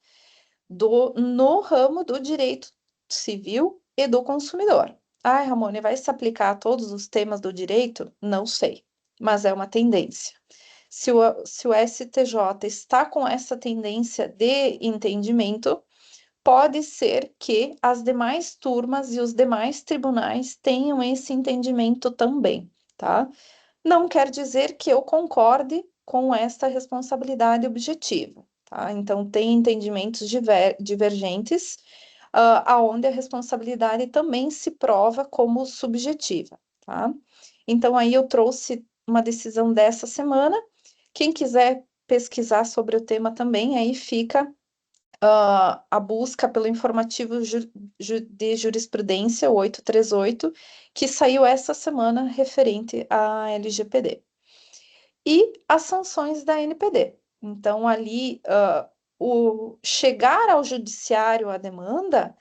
no ramo do direito civil e do consumidor. Ai, Ramone, vai se aplicar a todos os temas do direito? Não sei, mas é uma tendência. se o STJ está com essa tendência de entendimento, pode ser que as demais turmas e os demais tribunais tenham esse entendimento também, tá? Não quer dizer que eu concorde com esta responsabilidade objetiva, tá? Então, tem entendimentos divergentes, aonde a responsabilidade também se prova como subjetiva, tá? Então, aí eu trouxe uma decisão dessa semana. Quem quiser pesquisar sobre o tema também, aí fica a busca pelo informativo de jurisprudência 838, que saiu essa semana referente à LGPD. E as sanções da NPD. Então, ali, o chegar ao judiciário a demanda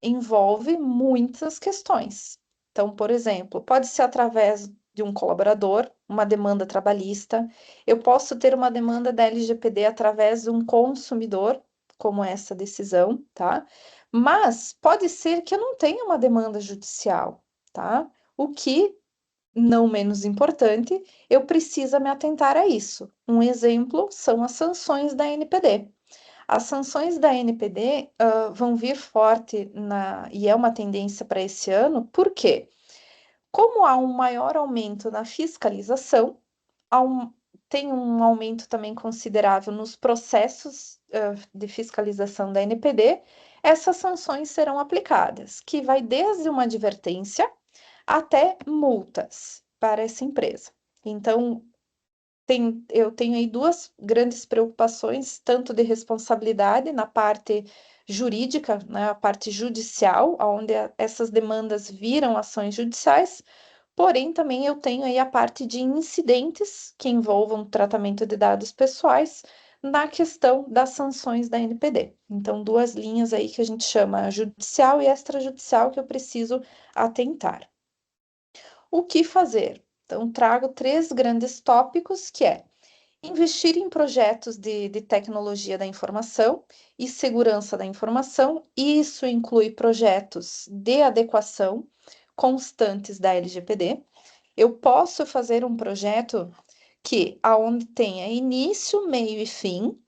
envolve muitas questões. Então, por exemplo, pode ser através de um colaborador, uma demanda trabalhista, eu posso ter uma demanda da LGPD através de um consumidor, como essa decisão, tá? Mas pode ser que eu não tenha uma demanda judicial, tá? O que, não menos importante, eu preciso me atentar a isso. Um exemplo são as sanções da NPD. As sanções da NPD vão vir forte e é uma tendência para esse ano, por quê? Como há um maior aumento na fiscalização, tem um aumento também considerável nos processos de fiscalização da NPD, essas sanções serão aplicadas, que vai desde uma advertência até multas para essa empresa. Então, eu tenho aí duas grandes preocupações, tanto de responsabilidade na parte jurídica, né, a parte judicial, onde essas demandas viram ações judiciais, porém também eu tenho aí a parte de incidentes que envolvam tratamento de dados pessoais na questão das sanções da NPD. Então, duas linhas aí que a gente chama judicial e extrajudicial que eu preciso atentar. O que fazer? Então, trago três grandes tópicos que é investir em projetos de tecnologia da informação e segurança da informação. Isso inclui projetos de adequação constantes da LGPD. Eu posso fazer um projeto que aonde tenha início, meio e fim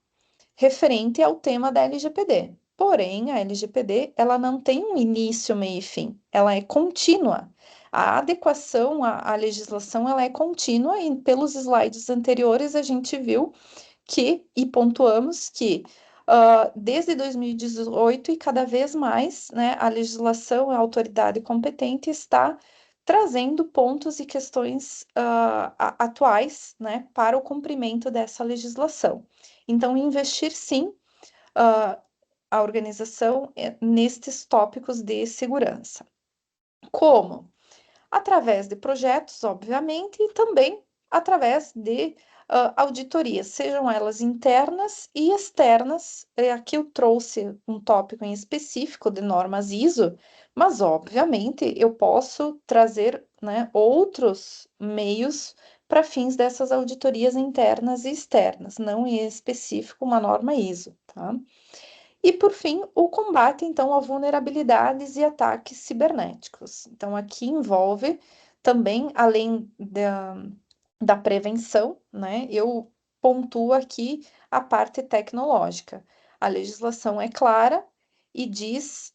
referente ao tema da LGPD. Porém, a LGPD, ela não tem um início, meio e fim, ela é contínua. A adequação à legislação, ela é contínua e pelos slides anteriores a gente viu e pontuamos que desde 2018 e cada vez mais, né, a legislação, a autoridade competente está trazendo pontos e questões atuais, né, para o cumprimento dessa legislação. Então, investir sim a organização nestes tópicos de segurança. Como? Através de projetos, obviamente, e também através de auditorias, sejam elas internas e externas. Aqui eu trouxe um tópico em específico de normas ISO, mas, obviamente, eu posso trazer, né, outros meios para fins dessas auditorias internas e externas, não em específico uma norma ISO, tá? E, por fim, o combate, então, a vulnerabilidades e ataques cibernéticos. Então, aqui envolve também, além da prevenção, né, eu pontuo aqui a parte tecnológica. A legislação é clara e diz,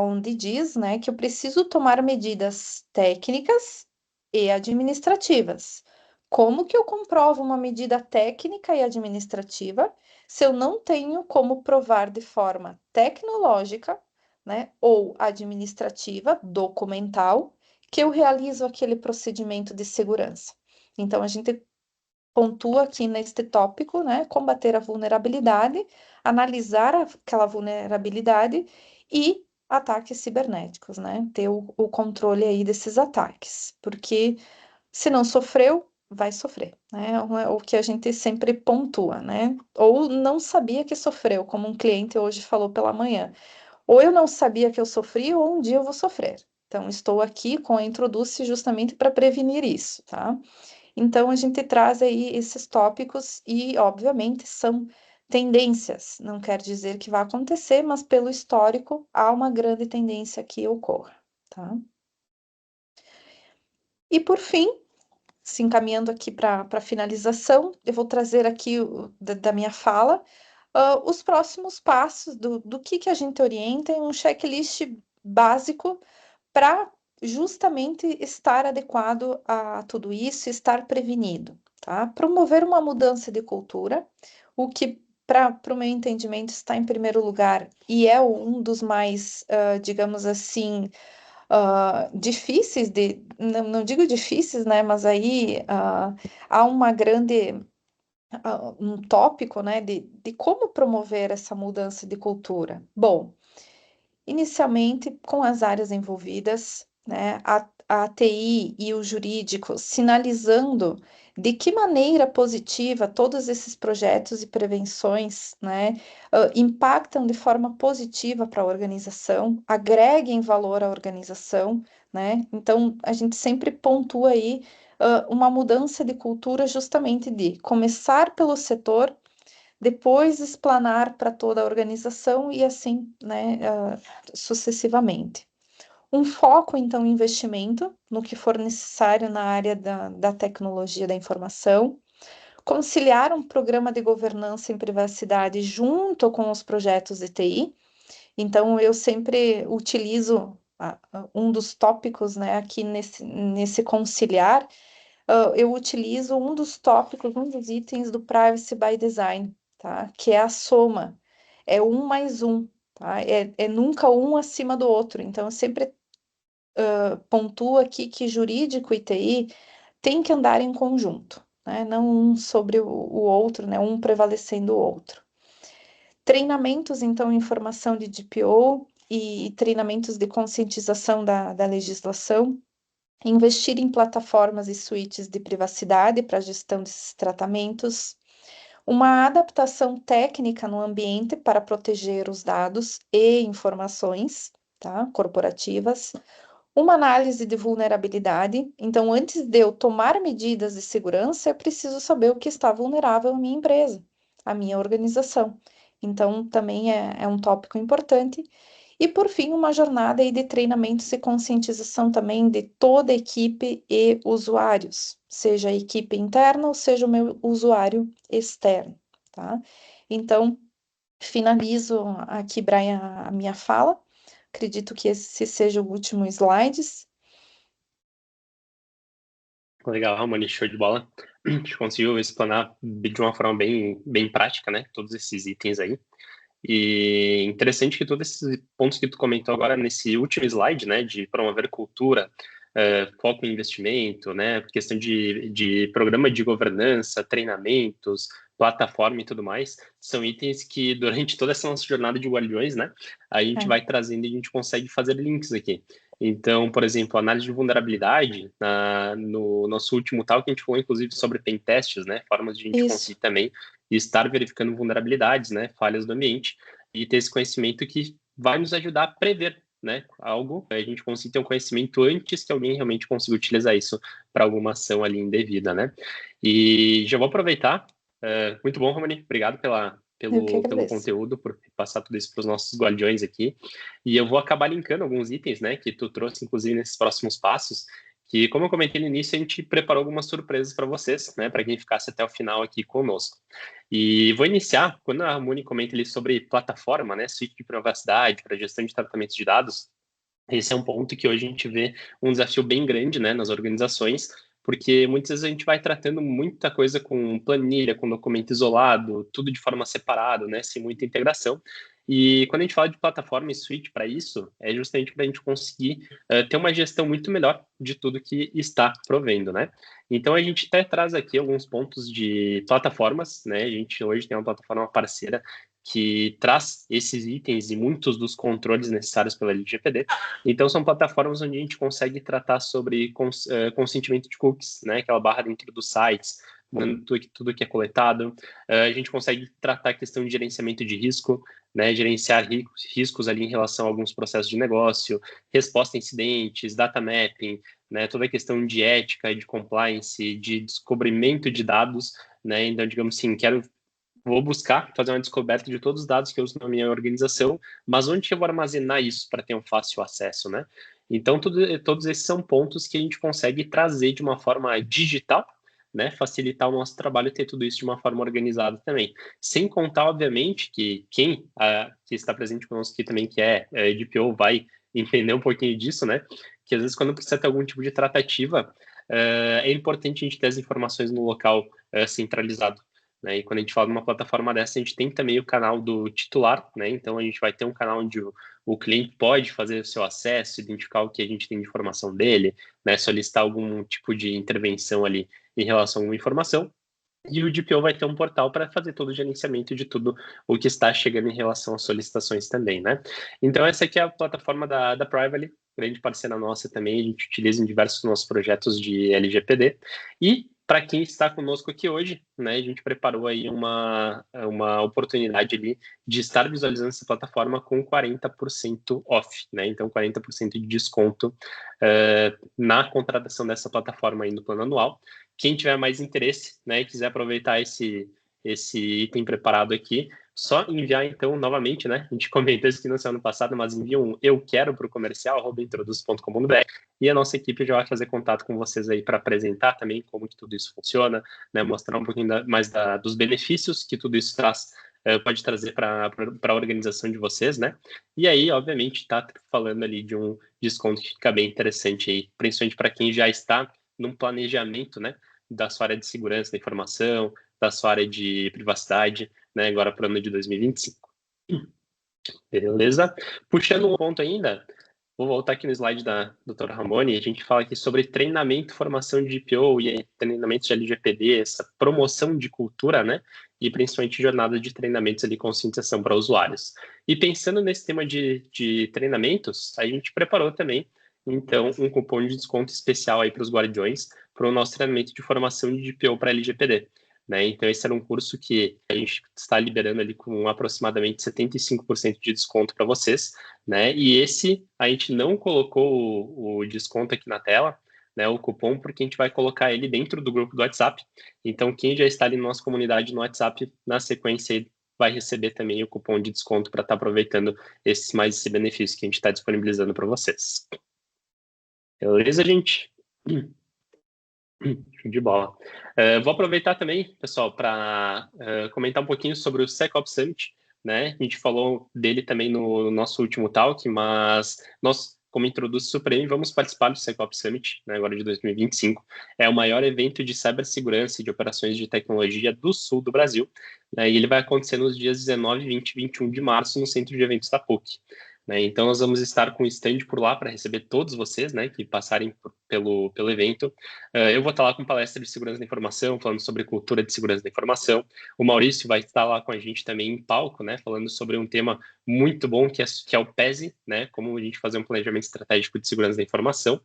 onde diz, né, que eu preciso tomar medidas técnicas e administrativas. Como que eu comprovo uma medida técnica e administrativa se eu não tenho como provar de forma tecnológica, né, ou administrativa, documental, que eu realizo aquele procedimento de segurança? Então, a gente pontua aqui neste tópico, né, combater a vulnerabilidade, analisar aquela vulnerabilidade e ataques cibernéticos, né, ter o controle aí desses ataques, porque se não sofreu, vai sofrer, né? É o que a gente sempre pontua, né? Ou não sabia que sofreu, como um cliente hoje falou pela manhã. Ou eu não sabia que eu sofri, ou um dia eu vou sofrer. Então, estou aqui com a Introduce justamente para prevenir isso, tá? Então, a gente traz aí esses tópicos e, obviamente, são tendências. Não quer dizer que vai acontecer, mas pelo histórico, há uma grande tendência que ocorra, tá? E, por fim, se encaminhando aqui para a finalização, eu vou trazer aqui da minha fala os próximos passos do que a gente orienta em um checklist básico para justamente estar adequado a tudo isso, estar prevenido, tá? Promover uma mudança de cultura, o que, para o meu entendimento, está em primeiro lugar e é um dos mais, digamos assim, difíceis não digo difíceis, né? Mas aí há uma grande um tópico, né, de como promover essa mudança de cultura. Bom, inicialmente com as áreas envolvidas, né, a TI e o jurídico sinalizando de que maneira positiva todos esses projetos e prevenções, né, impactam de forma positiva para a organização, agreguem valor à organização, né? Então a gente sempre pontua aí uma mudança de cultura justamente de começar pelo setor, depois explanar para toda a organização e assim, né, sucessivamente. Um foco, então, em investimento no que for necessário na área da tecnologia da informação, conciliar um programa de governança em privacidade junto com os projetos de TI. Então, eu sempre utilizo um dos tópicos, né, aqui nesse conciliar, eu utilizo um dos tópicos, um dos itens do Privacy by Design, tá? Que é a soma, é um mais um, tá? É nunca um acima do outro. Então, eu sempre pontuo aqui que jurídico e TI tem que andar em conjunto, né? Não um sobre o outro, né? Um prevalecendo o outro. Treinamentos, então, em formação de DPO e treinamentos de conscientização da legislação, investir em plataformas e suítes de privacidade para a gestão desses tratamentos, uma adaptação técnica no ambiente para proteger os dados e informações, tá, corporativas, uma análise de vulnerabilidade. Então, antes de eu tomar medidas de segurança, eu preciso saber o que está vulnerável à minha empresa, à minha organização. Então, também é um tópico importante. E, por fim, uma jornada aí de treinamentos e conscientização também de toda a equipe e usuários, seja a equipe interna ou seja o meu usuário externo, tá? Então, finalizo aqui, Brian, a minha fala. Acredito que esse seja o último slides. Legal, Ramone, show de bola. A gente conseguiu explanar de uma forma bem prática, né? Todos esses itens aí. E interessante que todos esses pontos que tu comentou agora nesse último slide, né, de promover cultura, foco em investimento, né, questão de programa de governança, treinamentos, plataforma e tudo mais, são itens que durante toda essa nossa jornada de Guardiões, né, a gente vai trazendo e a gente consegue fazer links aqui. Então, por exemplo, análise de vulnerabilidade, no nosso último talk, a gente falou inclusive sobre pen tests, né, formas de a gente conseguir também estar verificando vulnerabilidades, né, falhas do ambiente, e ter esse conhecimento que vai nos ajudar a prever, né, algo, a gente consiga ter um conhecimento antes que alguém realmente consiga utilizar isso para alguma ação ali indevida, né. E já vou aproveitar, muito bom, Romani, obrigado pelo conteúdo, por passar tudo isso para os nossos guardiões aqui, e eu vou acabar linkando alguns itens, né, que tu trouxe, inclusive, nesses próximos passos, que, como eu comentei no início, a gente preparou algumas surpresas para vocês, né, para quem ficasse até o final aqui conosco. E vou iniciar, quando a Muni comenta ali sobre plataforma, né, suíte de privacidade para gestão de tratamentos de dados, esse é um ponto que hoje a gente vê um desafio bem grande, né, nas organizações, porque muitas vezes a gente vai tratando muita coisa com planilha, com documento isolado, tudo de forma separada, né, sem muita integração. E quando a gente fala de plataforma e suíte para isso, é justamente para a gente conseguir ter uma gestão muito melhor de tudo que está provendo, né? Então a gente até traz aqui alguns pontos de plataformas, né? A gente hoje tem uma plataforma parceira que traz esses itens e muitos dos controles necessários pela LGPD. Então, são plataformas onde a gente consegue tratar sobre consentimento de cookies, né? Aquela barra dentro dos sites, tudo que é coletado. A gente consegue tratar a questão de gerenciamento de risco, né? Gerenciar riscos ali em relação a alguns processos de negócio, resposta a incidentes, data mapping, né? Toda a questão de ética, de compliance, de descobrimento de dados, né? Então, digamos assim, vou buscar fazer uma descoberta de todos os dados que eu uso na minha organização, mas onde eu vou armazenar isso para ter um fácil acesso, né? Então, todos esses são pontos que a gente consegue trazer de uma forma digital, né, facilitar o nosso trabalho e ter tudo isso de uma forma organizada também. Sem contar, obviamente, que quem que está presente conosco aqui também, que é DPO, vai entender um pouquinho disso, né? Que às vezes quando precisa ter algum tipo de tratativa, é importante a gente ter as informações no local centralizado. Né? E quando a gente fala de uma plataforma dessa, a gente tem também o canal do titular, né? Então a gente vai ter um canal onde o cliente pode fazer o seu acesso, identificar o que a gente tem de informação dele, né? Solicitar algum tipo de intervenção ali em relação a uma informação. E o DPO vai ter um portal para fazer todo o gerenciamento de tudo o que está chegando em relação às solicitações também, né? Então, essa aqui é a plataforma da Prively, grande parceira nossa também, a gente utiliza em diversos nossos projetos de LGPD. E, para quem está conosco aqui hoje, né, a gente preparou aí uma oportunidade ali de estar visualizando essa plataforma com 40% off, né? Então, 40% de desconto na contratação dessa plataforma aí no plano anual. Quem tiver mais interesse, né, e quiser aproveitar esse item preparado aqui, só enviar então novamente, né? A gente comentou isso aqui no ano passado, mas envia um eu quero para o comercial @introduz.com.br e a nossa equipe já vai fazer contato com vocês aí para apresentar também como que tudo isso funciona, né? Mostrar um pouquinho mais dos benefícios que tudo isso traz, pode trazer para a organização de vocês, né? E aí, obviamente, está falando ali de um desconto que fica bem interessante aí, principalmente para quem já está num planejamento, né, da sua área de segurança da informação, da sua área de privacidade, né, agora para o ano de 2025. Beleza? Puxando um ponto ainda, vou voltar aqui no slide da doutora Ramone, a gente fala aqui sobre treinamento, formação de DPO e treinamentos de LGPD, essa promoção de cultura, né, e principalmente jornada de treinamentos ali, conscientização para usuários. E pensando nesse tema de treinamentos, a gente preparou também então, um cupom de desconto especial aí para os guardiões para o nosso treinamento de formação de DPO para LGPD. Né? Então, esse era um curso que a gente está liberando ali com aproximadamente 75% de desconto para vocês. Né? E esse, a gente não colocou o desconto aqui na tela, né, o cupom, porque a gente vai colocar ele dentro do grupo do WhatsApp. Então, quem já está ali na nossa comunidade no WhatsApp, na sequência, vai receber também o cupom de desconto para estar aproveitando esse benefício que a gente está disponibilizando para vocês. Beleza, gente? De bola. Vou aproveitar também, pessoal, para comentar um pouquinho sobre o SecOps Summit, né? A gente falou dele também no nosso último talk, mas nós, como Introduz Supreme, vamos participar do SecOps Summit, né, agora de 2025. É o maior evento de cibersegurança e de operações de tecnologia do sul do Brasil, né? E ele vai acontecer nos dias 19, 20 e 21 de março no Centro de Eventos da PUC. Né? Então, nós vamos estar com o stand por lá para receber todos vocês, né, que passarem pelo evento. Eu vou estar lá com palestra de segurança da informação, falando sobre cultura de segurança da informação. O Maurício vai estar lá com a gente também em palco, né, falando sobre um tema muito bom que é o PESI, né, como a gente fazer um planejamento estratégico de segurança da informação.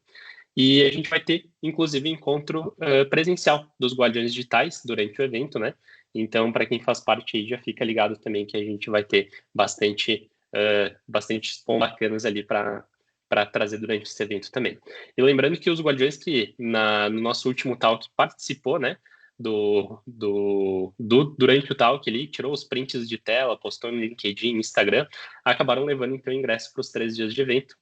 E a gente vai ter, inclusive, encontro presencial dos Guardiões Digitais durante o evento, né? Então, para quem faz parte aí, já fica ligado também que a gente vai ter bastante pontos bacanas ali para trazer durante esse evento também. E lembrando que os Guardiões que no nosso último talk participou, né, durante o talk ali, tirou os prints de tela, postou no LinkedIn, Instagram, acabaram levando então ingresso para os 3 dias de evento.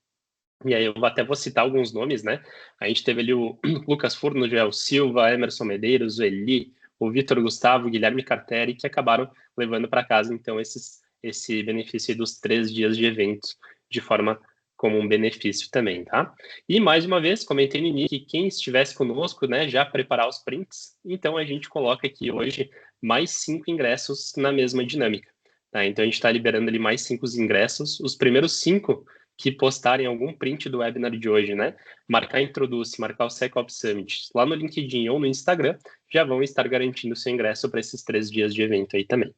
E aí eu até vou citar alguns nomes, né? A gente teve ali o Lucas Furno, o Joel Silva, Emerson Medeiros, o Eli, o Vitor Gustavo, o Guilherme Carteri, que acabaram levando para casa, então, esse benefício dos 3 dias de eventos de forma como um benefício também, tá? E, mais uma vez, comentei no início que quem estivesse conosco, né, já preparar os prints, então a gente coloca aqui hoje mais 5 ingressos na mesma dinâmica, tá? Então, a gente está liberando ali mais 5 ingressos. Os primeiros 5 que postarem algum print do webinar de hoje, né? Marcar Introduce, marcar o SecOps Summit lá no LinkedIn ou no Instagram, já vão estar garantindo seu ingresso para esses 3 dias de evento aí também.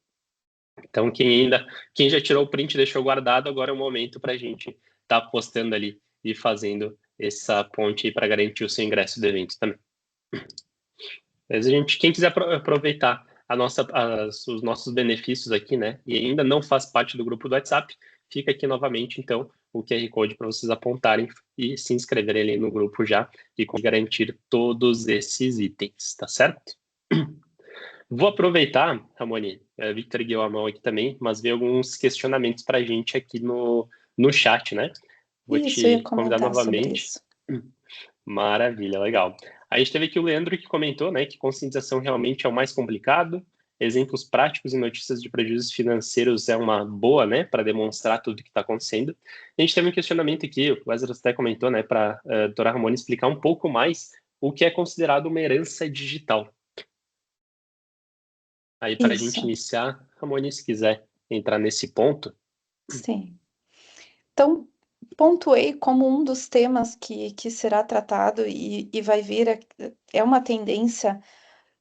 Então, quem já tirou o print e deixou guardado, agora é o momento para a gente estar postando ali e fazendo essa ponte aí para garantir o seu ingresso do evento também. Mas quem quiser aproveitar os nossos benefícios aqui, né, e ainda não faz parte do grupo do WhatsApp, fica aqui novamente, então, o QR Code para vocês apontarem e se inscreverem ali no grupo já e garantir todos esses itens, tá certo? Vou aproveitar, Ramone, Victor guiou a mão aqui também, mas veio alguns questionamentos para a gente aqui no chat, né? Vou Isso, eu ia te convidar comentar sobre novamente. isso. Maravilha, legal. A gente teve aqui o Leandro que comentou, né, que conscientização realmente é o mais complicado. Exemplos práticos e notícias de prejuízos financeiros é uma boa, né, para demonstrar tudo o que está acontecendo. A gente teve um questionamento aqui, o Wesley até comentou, né, para a doutora Ramona explicar um pouco mais o que é considerado uma herança digital. Aí, para a gente Isso, iniciar, Ramone, se quiser entrar nesse ponto. sim. Então, pontuei como um dos temas que será tratado e vai vir, é uma tendência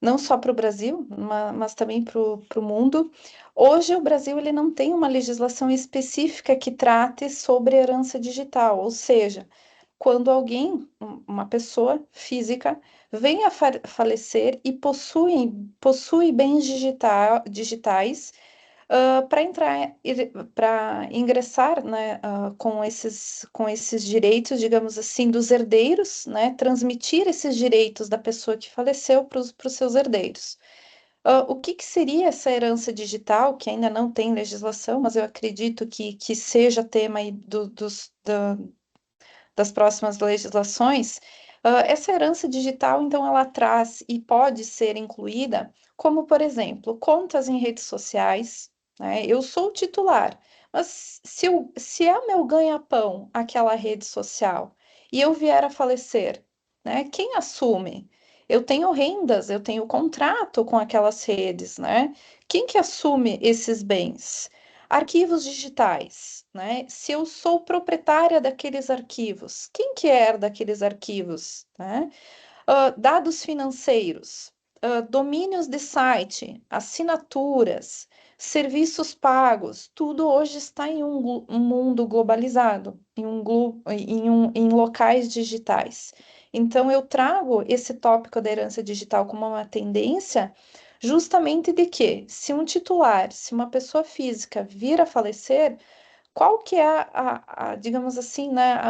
não só para o Brasil, mas também para o mundo. Hoje, o Brasil ele não tem uma legislação específica que trate sobre herança digital, ou seja, quando alguém, uma pessoa física, vem a falecer e possui bens digitais para ingressar, né, com esses direitos, digamos assim, dos herdeiros, né, transmitir esses direitos da pessoa que faleceu para os seus herdeiros. O que, que seria essa herança digital, que ainda não tem legislação, mas eu acredito que seja tema aí das próximas legislações, essa herança digital, então, ela traz e pode ser incluída, como, por exemplo, contas em redes sociais, né? Eu sou o titular, mas se é meu ganha-pão aquela rede social e eu vier a falecer, né? Quem assume? Eu tenho rendas, eu tenho contrato com aquelas redes, né? Quem que assume esses bens? Arquivos digitais, né? Se eu sou proprietária daqueles arquivos, quem que é daqueles arquivos, né? Dados financeiros, domínios de site, assinaturas, serviços pagos, tudo hoje está em um mundo globalizado, em locais digitais. Então, eu trago esse tópico da herança digital como uma tendência, justamente de que, se um titular, se uma pessoa física vir a falecer, qual que é digamos assim, né,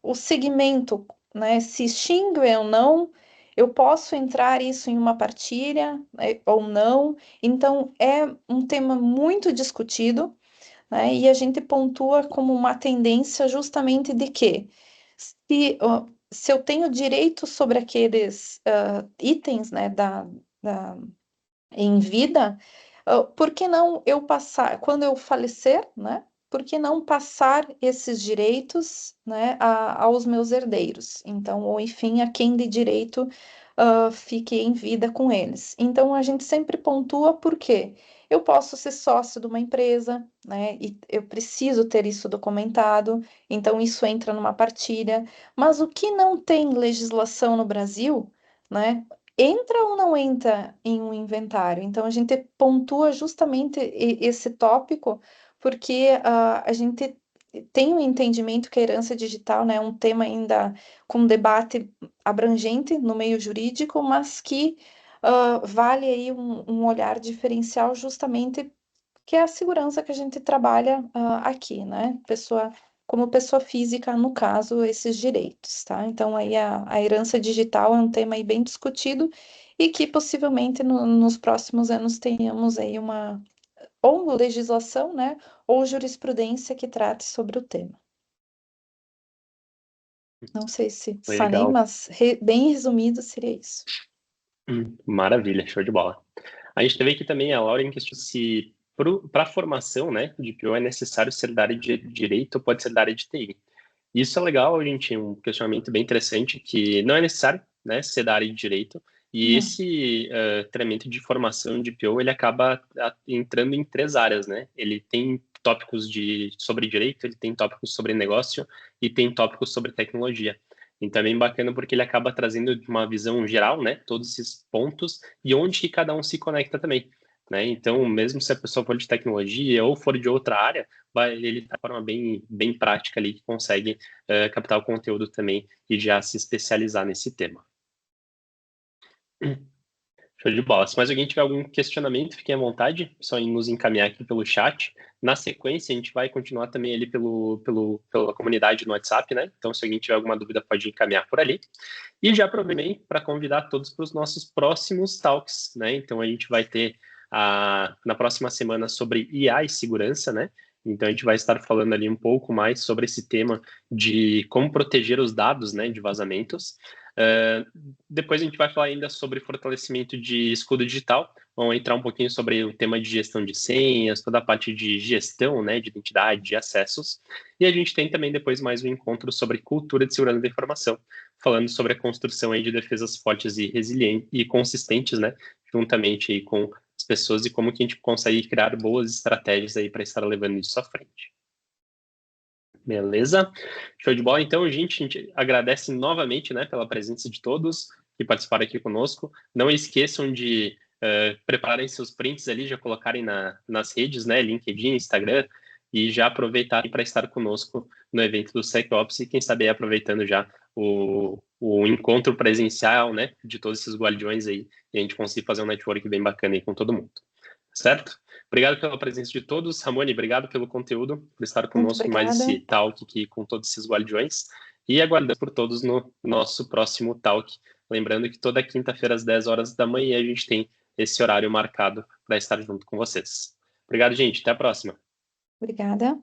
o segmento, né, se extingue ou não, eu posso entrar isso em uma partilha, né, ou não. Então, é um tema muito discutido, né, e a gente pontua como uma tendência justamente de que se eu tenho direito sobre aqueles itens, né, em vida, por que não eu passar, quando eu falecer, né? Por que não passar esses direitos, né, aos meus herdeiros? Então, ou enfim, a quem de direito fique em vida com eles. Então, a gente sempre pontua porque eu posso ser sócio de uma empresa, né? E eu preciso ter isso documentado, então isso entra numa partilha. Mas o que não tem legislação no Brasil, né? Entra ou não entra em um inventário? Então, a gente pontua justamente esse tópico, porque a gente tem um entendimento que a herança digital, né, é um tema ainda com debate abrangente no meio jurídico, mas que vale aí um olhar diferencial justamente que é a segurança que a gente trabalha aqui, né? Como pessoa física, no caso, esses direitos, tá? Então, aí a herança digital é um tema aí bem discutido e que possivelmente nos próximos anos tenhamos aí ou legislação, né, ou jurisprudência que trate sobre o tema. Não sei se falei, Legal. mas bem resumido seria isso. Maravilha, show de bola. A gente teve aqui também a Laura em questão se para a formação, né, de PO é necessário ser da área de direito ou pode ser da área de TI. Isso é legal, gente, um questionamento bem interessante que não é necessário, né, ser da área de direito. E Não. esse treinamento de formação de PO, ele acaba entrando em três áreas, né? Ele tem tópicos sobre direito, ele tem tópicos sobre negócio e tem tópicos sobre tecnologia. Então é bem bacana porque ele acaba trazendo de uma visão geral, né, todos esses pontos e onde que cada um se conecta também, né? Então, mesmo se a pessoa for de tecnologia ou for de outra área, ele está de forma bem prática ali que consegue captar o conteúdo também e já se especializar nesse tema. Show de bola. Se mais alguém tiver algum questionamento, fiquem à vontade, só em nos encaminhar aqui pelo chat. Na sequência, a gente vai continuar também ali pela comunidade no WhatsApp, né? Então, se alguém tiver alguma dúvida, pode encaminhar por ali. E já aproveitei para convidar todos para os nossos próximos talks, né? Então, a gente vai ter na próxima semana sobre IA e segurança, né? Então, a gente vai estar falando ali um pouco mais sobre esse tema de como proteger os dados, né, de vazamentos. Depois a gente vai falar ainda sobre fortalecimento de escudo digital. Vamos entrar um pouquinho sobre o tema de gestão de senhas, toda a parte de gestão, né, de identidade, de acessos. E a gente tem também depois mais um encontro sobre cultura de segurança da informação, falando sobre a construção aí de defesas fortes e resilientes e consistentes, né, juntamente aí com as pessoas e como que a gente consegue criar boas estratégias aí para estar levando isso à frente. Beleza? Show de bola. Então, gente, a gente agradece novamente, né, pela presença de todos que participaram aqui conosco. Não esqueçam de prepararem seus prints ali, já colocarem nas redes, né, LinkedIn, Instagram, e já aproveitarem para estar conosco no evento do SecOps e quem sabe aproveitando já o encontro presencial, né, de todos esses guardiões aí, e a gente conseguir fazer um network bem bacana aí com todo mundo. Certo? Obrigado pela presença de todos. Ramone, obrigado pelo conteúdo, por estar Muito conosco em mais obrigada. esse talk aqui com todos esses guardiões. E aguardando por todos no nosso próximo talk. Lembrando que toda quinta-feira, às 10 horas da manhã, a gente tem esse horário marcado para estar junto com vocês. Obrigado, gente. Até a próxima. Obrigada.